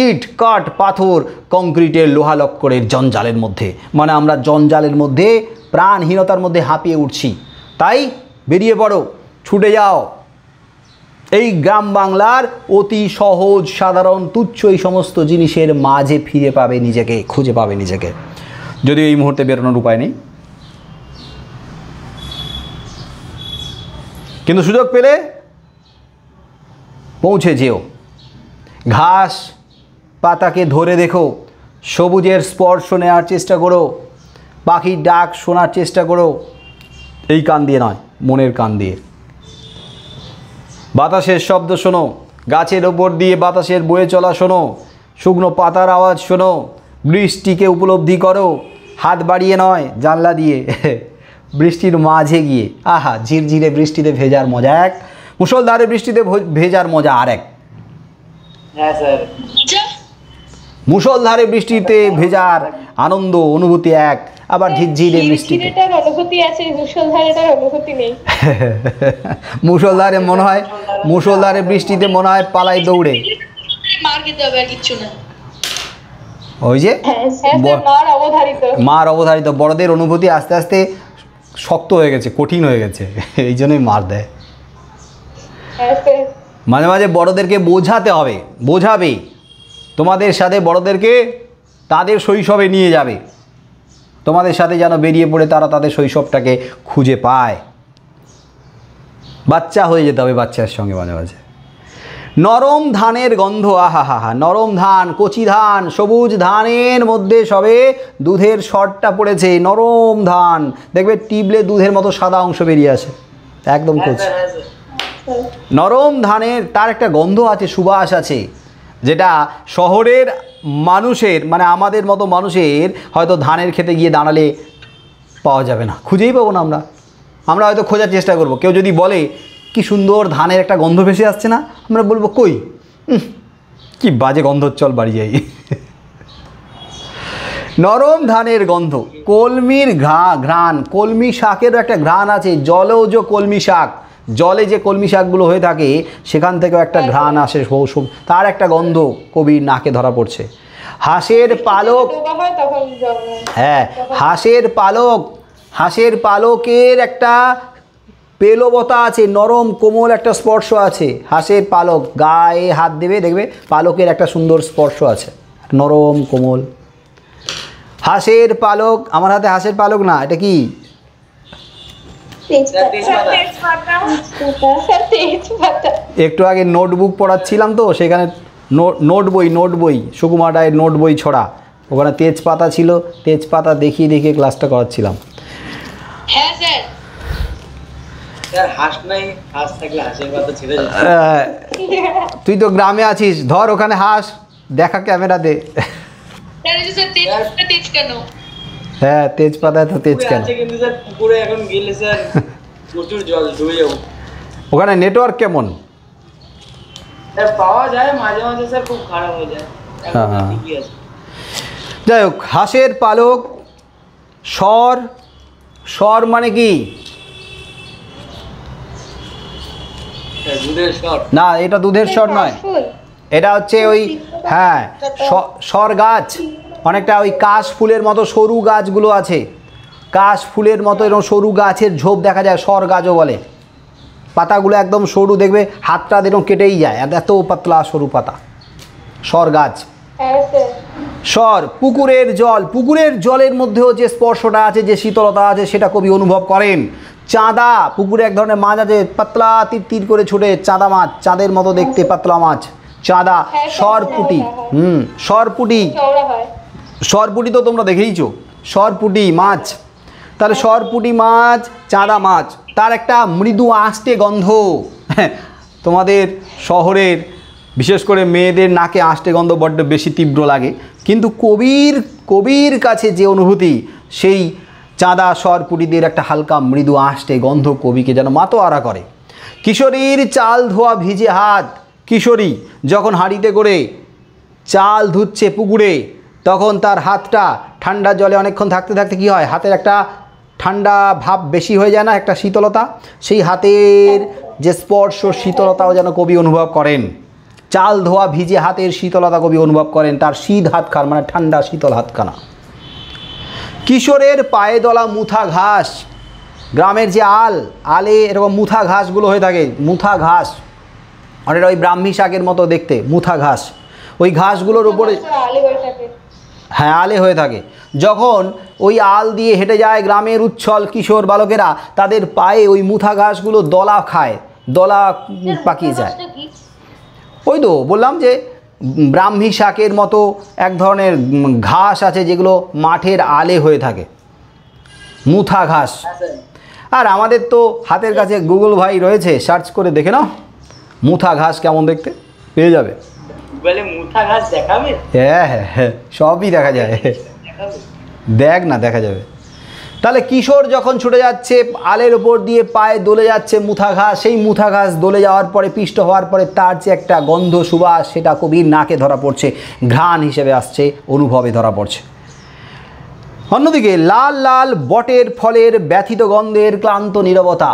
[SPEAKER 1] ইট কাঠ পাথর কংক্রিটের লোহালক্করের জঞ্জালের মধ্যে। মানে আমরা জঞ্জালের মধ্যে, প্রাণহীনতার মধ্যে হাঁপিয়ে উঠছি। তাই বেরিয়ে পড়ো, ছুটে যাও এই গ্রাম বাংলার অতি সহজ সাধারণ তুচ্ছ এই সমস্ত জিনিসের মাঝে ফিরে পাবে নিজেকে, খুঁজে পাবে নিজেকে। যদিও এই মুহূর্তে বেরোনোর উপায় নেই, কিন্তু সুযোগ পেলে পৌঁছে যেও। ঘাস পাতাকে ধরে দেখো, সবুজের স্পর্শ নেওয়ার চেষ্টা করো, পাখির ডাক শোনার চেষ্টা করো, এই কান দিয়ে নয়, মনের কান দিয়ে। বাতাসের শব্দ শোনো, গাছের ওপর দিয়ে বাতাসের বয়ে চলা শোনো, শুকনো পাতার আওয়াজ শোনো, বৃষ্টিকে উপলব্ধি করো, হাত বাড়িয়ে নয়, জানলা দিয়ে, বৃষ্টির মাঝে গিয়ে। আহা, ঝিরঝিরে বৃষ্টিতে ভেজার মজা এক, মুষলধারে বৃষ্টিতে ভেজার মজা আর এক।
[SPEAKER 2] হ্যাঁ স্যার,
[SPEAKER 1] মুষলধারে বৃষ্টিতে ভেজার আনন্দ অনুভূতি এক, আবার ঝিরঝিরে বৃষ্টিতে
[SPEAKER 3] অনুভূতি আছে, মুষলধারেটার অনুভূতি নেই।
[SPEAKER 1] মুষলধারে মনে হয়, মুষলধারে বৃষ্টিতে মনে হয় পালাই দৌড়ে,
[SPEAKER 4] মার খেতে হবে আর কিচ্ছু না।
[SPEAKER 1] ওই যে
[SPEAKER 3] মার
[SPEAKER 1] অবধারিত বড়দের অনুভূতি আস্তে আস্তে শক্ত হয়ে গেছে, কঠিন হয়ে গেছে, এই জন্যই মার দেয়। মাঝে মাঝে বড়দেরকে বোঝাতে হবে, বোঝাবে, তোমাদের সাথে বড়দেরকে তাদের শৈশবে নিয়ে যাবে, তোমাদের সাথে যেন বেরিয়ে পড়ে তারা তাদের শৈশবটাকে খুঁজে পায়। বাচ্চা হয়ে যেতে হবে বাচ্চার সঙ্গে মাঝে মাঝে। নরম ধানের গন্ধ, আহা হা হা, নরম ধান, কচি ধান, সবুজ ধানের মধ্যে সবে দুধের শটটা পড়েছে, নরম ধান, দেখবে টিবলে দুধের মতো সাদা অংশ বেরিয়ে আসে, একদম কচি নরম ধানের। তার একটা গন্ধ আছে, সুবাস আছে, যেটা শহরের মানুষের, মানে আমাদের মতো মানুষের হয়তো ধানের খেতে গিয়ে দাঁড়ালে পাওয়া যাবে না, খুঁজেই পাবো না। আমরা হয়তো খোঁজার চেষ্টা করব। কেউ যদি বলে কি সুন্দর ধানের একটা গন্ধ ভেসে আসছে না, আমরা বলবো কই, কি বাজে গন্ধ, চল বাড়ি যাই। নরম ধানের গন্ধ, কলমির ঘ্রাণ, কলমি শাকেরও একটা ঘ্রাণ আছে, জলজ কলমি শাক, জলে যে কলমি শাকগুলো হয়ে থাকে সেখান থেকেও একটা ঘ্রাণ আসে, তার একটা গন্ধ কবির নাকে ধরা পড়ছে। হাঁসের পালক, হ্যাঁ হাঁসের পালক, হাঁসের পালকের একটা পেলবতা আছে, নরম কোমল একটা স্পর্শ আছে। হাঁসের পালক, গায়ে হাত দেবে দেখবে পালকের একটা সুন্দর স্পর্শ আছে, নরম কোমল। হাঁসের পালক, আমার হাতে হাঁসের পালক না, এটা কি? একটু আগে নোটবুক পড়াচ্ছিলাম তো, সেখানে নোট বই সুকুমার রায়ের নোট বই ছড়া, ওখানে তেজপাতা ছিল, তেজপাতা দেখিয়ে দেখিয়ে ক্লাসটা করাচ্ছিলাম।
[SPEAKER 4] হ্যাঁ স্যার,
[SPEAKER 2] স্যার হাঁস নাই, হাঁস থাকলে হাঁসের পাতা ছেড়ে যেত।
[SPEAKER 1] তুই তো গ্রামে আছিস, ধর ওখানে হাঁস, দেখা ক্যামেরাতে।
[SPEAKER 4] তেজ কেন?
[SPEAKER 1] হ্যাঁ তেজপাতায় তো তেজ কেন?
[SPEAKER 2] কিন্তু স্যার পুকুরে এখন গেলে স্যার প্রচুর জল, ডুবে যাবো।
[SPEAKER 1] ওখানে নেটওয়ার্ক কেমন?
[SPEAKER 2] স্যার পাওয়া যায় মাঝে মাঝে, স্যার খুব খারাপ হয়ে যায়।
[SPEAKER 1] হ্যাঁ, যাই হোক, হাঁসের পালক, স্বর মানে কি?
[SPEAKER 2] দুধের স্বর
[SPEAKER 1] না, এটা দুধের স্বর নয়, এটা হচ্ছে ওই, হ্যাঁ স্বর গাছ, অনেকটা ওই কাশ ফুলের মতো সরু গাছগুলো আছে, কাশ ফুলের মতো এরকম সরু গাছের ঝোপ দেখা যায়, স্বর গাছও বলে। পাতাগুলো একদম সরু, দেখবে হাতটা এরকম কেটেই যায়, এত পাতলা সরু পাতা, স্বর গাছ। স্বর, পুকুরের জল, পুকুরের জলের মধ্যেও যে স্পর্শটা আছে, যে শীতলতা আছে, সেটা কবি অনুভব করেন। চাঁদা, পুকুরে এক ধরনের মাছ আছে, পাতলা তীর তীর করে ছুটে, চাঁদা মাছ, চাঁদের মতো দেখতে পাতলা মাছ, চাঁদা। সরপুটি, সরপুটি, সরপুটি তো তোমরা দেখেইছো, সরপুঁটি মাছ, তাহলে সরপুঁটি মাছ, চাঁদা মাছ, তার একটা মৃদু আষ্টে গন্ধ। তোমাদের শহরের বিশেষ করে মেয়েদের নাকে আষ্টে গন্ধ বড্ড বেশি তীব্র লাগে, কিন্তু কবির কাছে যে অনুভূতি, সেই চাঁদা সরপুঁটিদের একটা হালকা মৃদু আষ্টে গন্ধ কবিকে যেন মাতোয়ারা করে। কিশোরীর চাল ধোয়া ভিজে হাত, কিশোরী যখন হাঁড়িতে করে চাল ধুচ্ছে পুকুরে, তখন তার হাতটা ঠান্ডা জলে অনেকক্ষণ থাকতে থাকতে কী হয়, হাতের একটা ঠান্ডা ভাব বেশি হয়ে যায় না, একটা শীতলতা, সেই হাতের যে স্পর্শ শীতলতাও যেন কবি অনুভব করেন। চাল ধোয়া ভিজে হাতের শীতলতা কবি অনুভব করেন, তার শীত হাতখান মানে ঠান্ডা শীতল হাতখানা। কিশোরের পায়ে দলা মুথা ঘাস, গ্রামের যে আলে এরকম মুথা ঘাসগুলো হয়ে থাকে, মুথা ঘাস অনেকটা ওই ব্রাহ্মী শাকের মতো দেখতে, মুথা ঘাস, ওই ঘাসগুলোর উপরে হ্যাঁ আলে হয়ে থাকে। যখন ওই আল দিয়ে হেঁটে যায় গ্রামের উচ্ছল কিশোর বালকেরা, তাদের পায়ে ওই মুথা ঘাসগুলো দলা খায়, দলা পাকিয়ে যায়। ওই তো বললাম যে ব্রাহ্মী শাকের মতো এক ধরনের ঘাস আছে যেগুলো মাঠের আলে হয়ে থাকে, মুথা ঘাস। আর আমাদের তো হাতের কাছে গুগল ভাই রয়েছে, সার্চ করে দেখে নাও মুথা ঘাস কেমন দেখতে, পেয়ে যাবে।
[SPEAKER 2] মুথা ঘাস দেখাবে?
[SPEAKER 1] হ্যাঁ হ্যাঁ হ্যাঁ, সবই দেখা যায়, দেখ না দেখা যাবে। তাহলে কিশোর যখন ছুটে যাচ্ছে আলের ওপর দিয়ে পায়ে দোলে যাচ্ছে মুথা ঘাস, সেই মুথা ঘাস দোলে যাওয়ার পরে পিষ্ট হওয়ার পরে তার যে একটা গন্ধ সুবাস, সেটা কবির নাকে ধরা পড়ছে, ঘ্রাণ হিসেবে আসছে, অনুভবে ধরা পড়ছে। অন্যদিকে লাল লাল বটের ফলের ব্যথিত গন্ধের ক্লান্ত নীরবতা,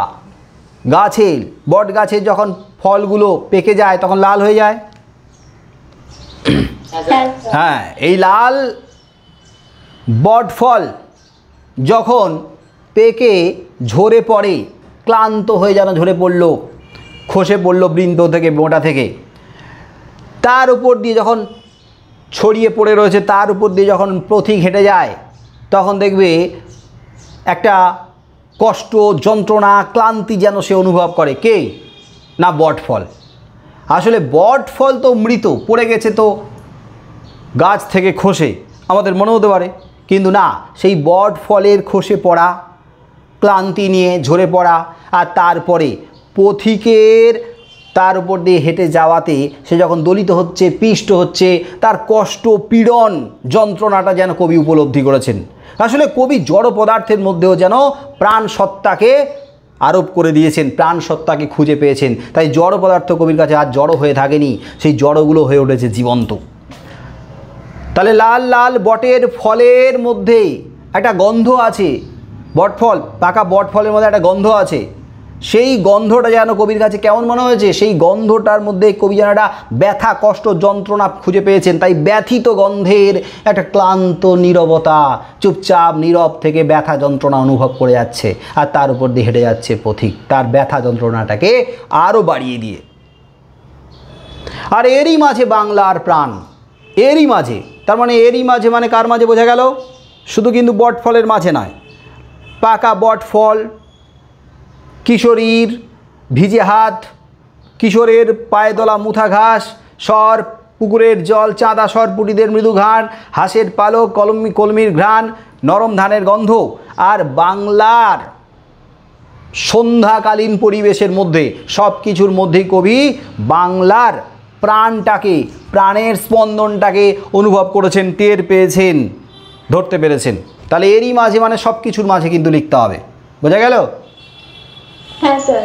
[SPEAKER 1] গাছের বট গাছের যখন ফলগুলো পেকে যায় তখন লাল হয়ে যায়, হ্যাঁ এই লাল বট ফল যখন পেকে ঝরে পড়ে, ক্লান্ত হয়ে যেন ঝরে পড়লো, খসে পড়লো বৃন্ত থেকে, মোটা থেকে, তার উপর দিয়ে যখন ছড়িয়ে পড়ে রয়েছে, তার উপর দিয়ে যখন পথিক হেঁটে যায়, তখন দেখবে একটা কষ্ট, যন্ত্রণা, ক্লান্তি যেন সে অনুভব করে। কে না বট ফল। আসলে বট ফল তো মৃত, পড়ে গেছে তো গাছ থেকে খসে, আমাদের মনে হতে পারে, কিন্তু না, সেই বট ফলের খসে পড়া, ক্লান্তি নিয়ে ঝরে পড়া, আর তারপরে পথিকের তার উপর দিয়ে হেঁটে যাওয়াতে সে যখন দলিত হচ্ছে, পিষ্ট হচ্ছে, তার কষ্ট, পীড়ন, যন্ত্রণাটা যেন কবি উপলব্ধি করেছেন। আসলে কবি জড় পদার্থের মধ্যেও যেন প্রাণ সত্তাকে আরোপ করে দিয়েছেন, প্রাণ সত্তাকে খুঁজে পেয়েছেন। তাই জড় পদার্থ কবির কাছে আর জড় হয়ে থাকেনি, সেই জড়গুলো হয়ে উঠেছে জীবন্ত। তাহলে লাল লাল বটের ফলের মধ্যে একটা গন্ধ আছে, বটফল, পাকা বটফলের মধ্যে একটা গন্ধ আছে, সেই গন্ধটা যেন কবির কাছে কেমন মনে হয়েছে, সেই গন্ধটার মধ্যে কবি যেন একটা ব্যথা, কষ্ট, যন্ত্রণা খুঁজে পেয়েছেন। তাই ব্যথিত গন্ধের একটা ক্লান্ত নীরবতা, চুপচাপ নীরব থেকে ব্যথা যন্ত্রণা অনুভব করে যাচ্ছে, আর তার উপর দিয়ে হেঁটে যাচ্ছে পথিক, তার ব্যথা যন্ত্রণাটাকে আরও বাড়িয়ে দিয়ে। আর এরই মাঝে বাংলার প্রাণ, এরই মাঝে, তার মানে এরই মাঝে মানে কার মাঝে বোঝা গেল, শুধু কিন্তু বট ফলের মাঝে নয়, পাকা বট ফল, কিশোরীর ভিজে হাত, কিশোরের পায়ে দলা মুথা ঘাস, সর পুকুরের জল, চাঁদা সরপুটিদের মৃদু ঘ্রাণ, হাঁসের পালক, কলমির ঘ্রাণ, নরম ধানের গন্ধ, আর বাংলার সন্ধ্যাকালীন পরিবেশের মধ্যে, সব কিছুর মধ্যেই কবি বাংলার প্রাণটাকে, প্রাণের স্পন্দনটাকে অনুভব করেছেন, টের পেয়েছেন, ধরতে পেরেছেন। তাহলে এরই মাঝে মানে সব কিছুর মাঝে কিন্তু লিখতে হবে, বোঝা গেল?
[SPEAKER 3] হ্যাঁ স্যার।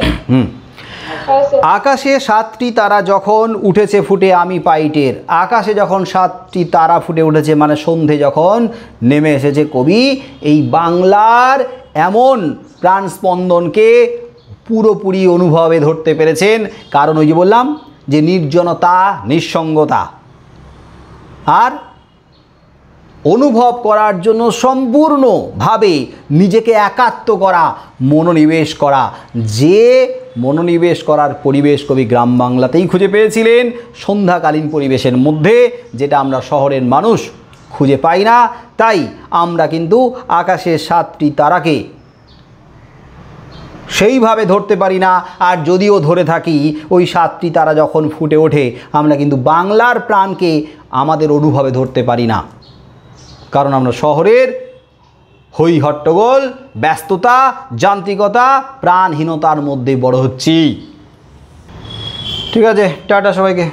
[SPEAKER 1] আকাশে 7টি তারা যখন উঠেছে ফুটে আমি পাইটের, আকাশে যখন 7টি তারা ফুটে উঠেছে মানে সন্ধে যখন নেমে এসেছে, কবি এই বাংলার এমন প্রাণ স্পন্দনকে পুরোপুরি অনুভবে ধরতে পেরেছেন। কারণ ওই যে বললাম যে নির্জনতা, নিঃসঙ্গতা, আর অনুভব করার জন্য সম্পূর্ণভাবে নিজেকে একাত্ম করা, মনোনিবেশ করা, যে মনোনিবেশ করার পরিবেশ কবি গ্রাম বাংলাতেই খুঁজে পেয়েছিলেন, সন্ধ্যাকালীন পরিবেশের মধ্যে, যেটা আমরা শহরের মানুষ খুঁজে পাই না। তাই আমরা কিন্তু আকাশের 7টি তারাকে সেইভাবে ধরতে পারি না, আর যদিও ধরে থাকি ওই 7টি তারা যখন ফুটে ওঠে আমরা কিন্তু বাংলার প্রাণকে আমাদের অনুভবে ধরতে পারি না, কারণ আমরা শহরের হই হট্টগোল, ব্যস্ততা, যান্ত্রিকতা, প্রাণহীনতার মধ্যে বড় হচ্ছি। ঠিক আছে, টাটা সবাইকে।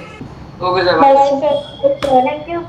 [SPEAKER 2] ওকে,
[SPEAKER 3] থ্যাংক ইউ।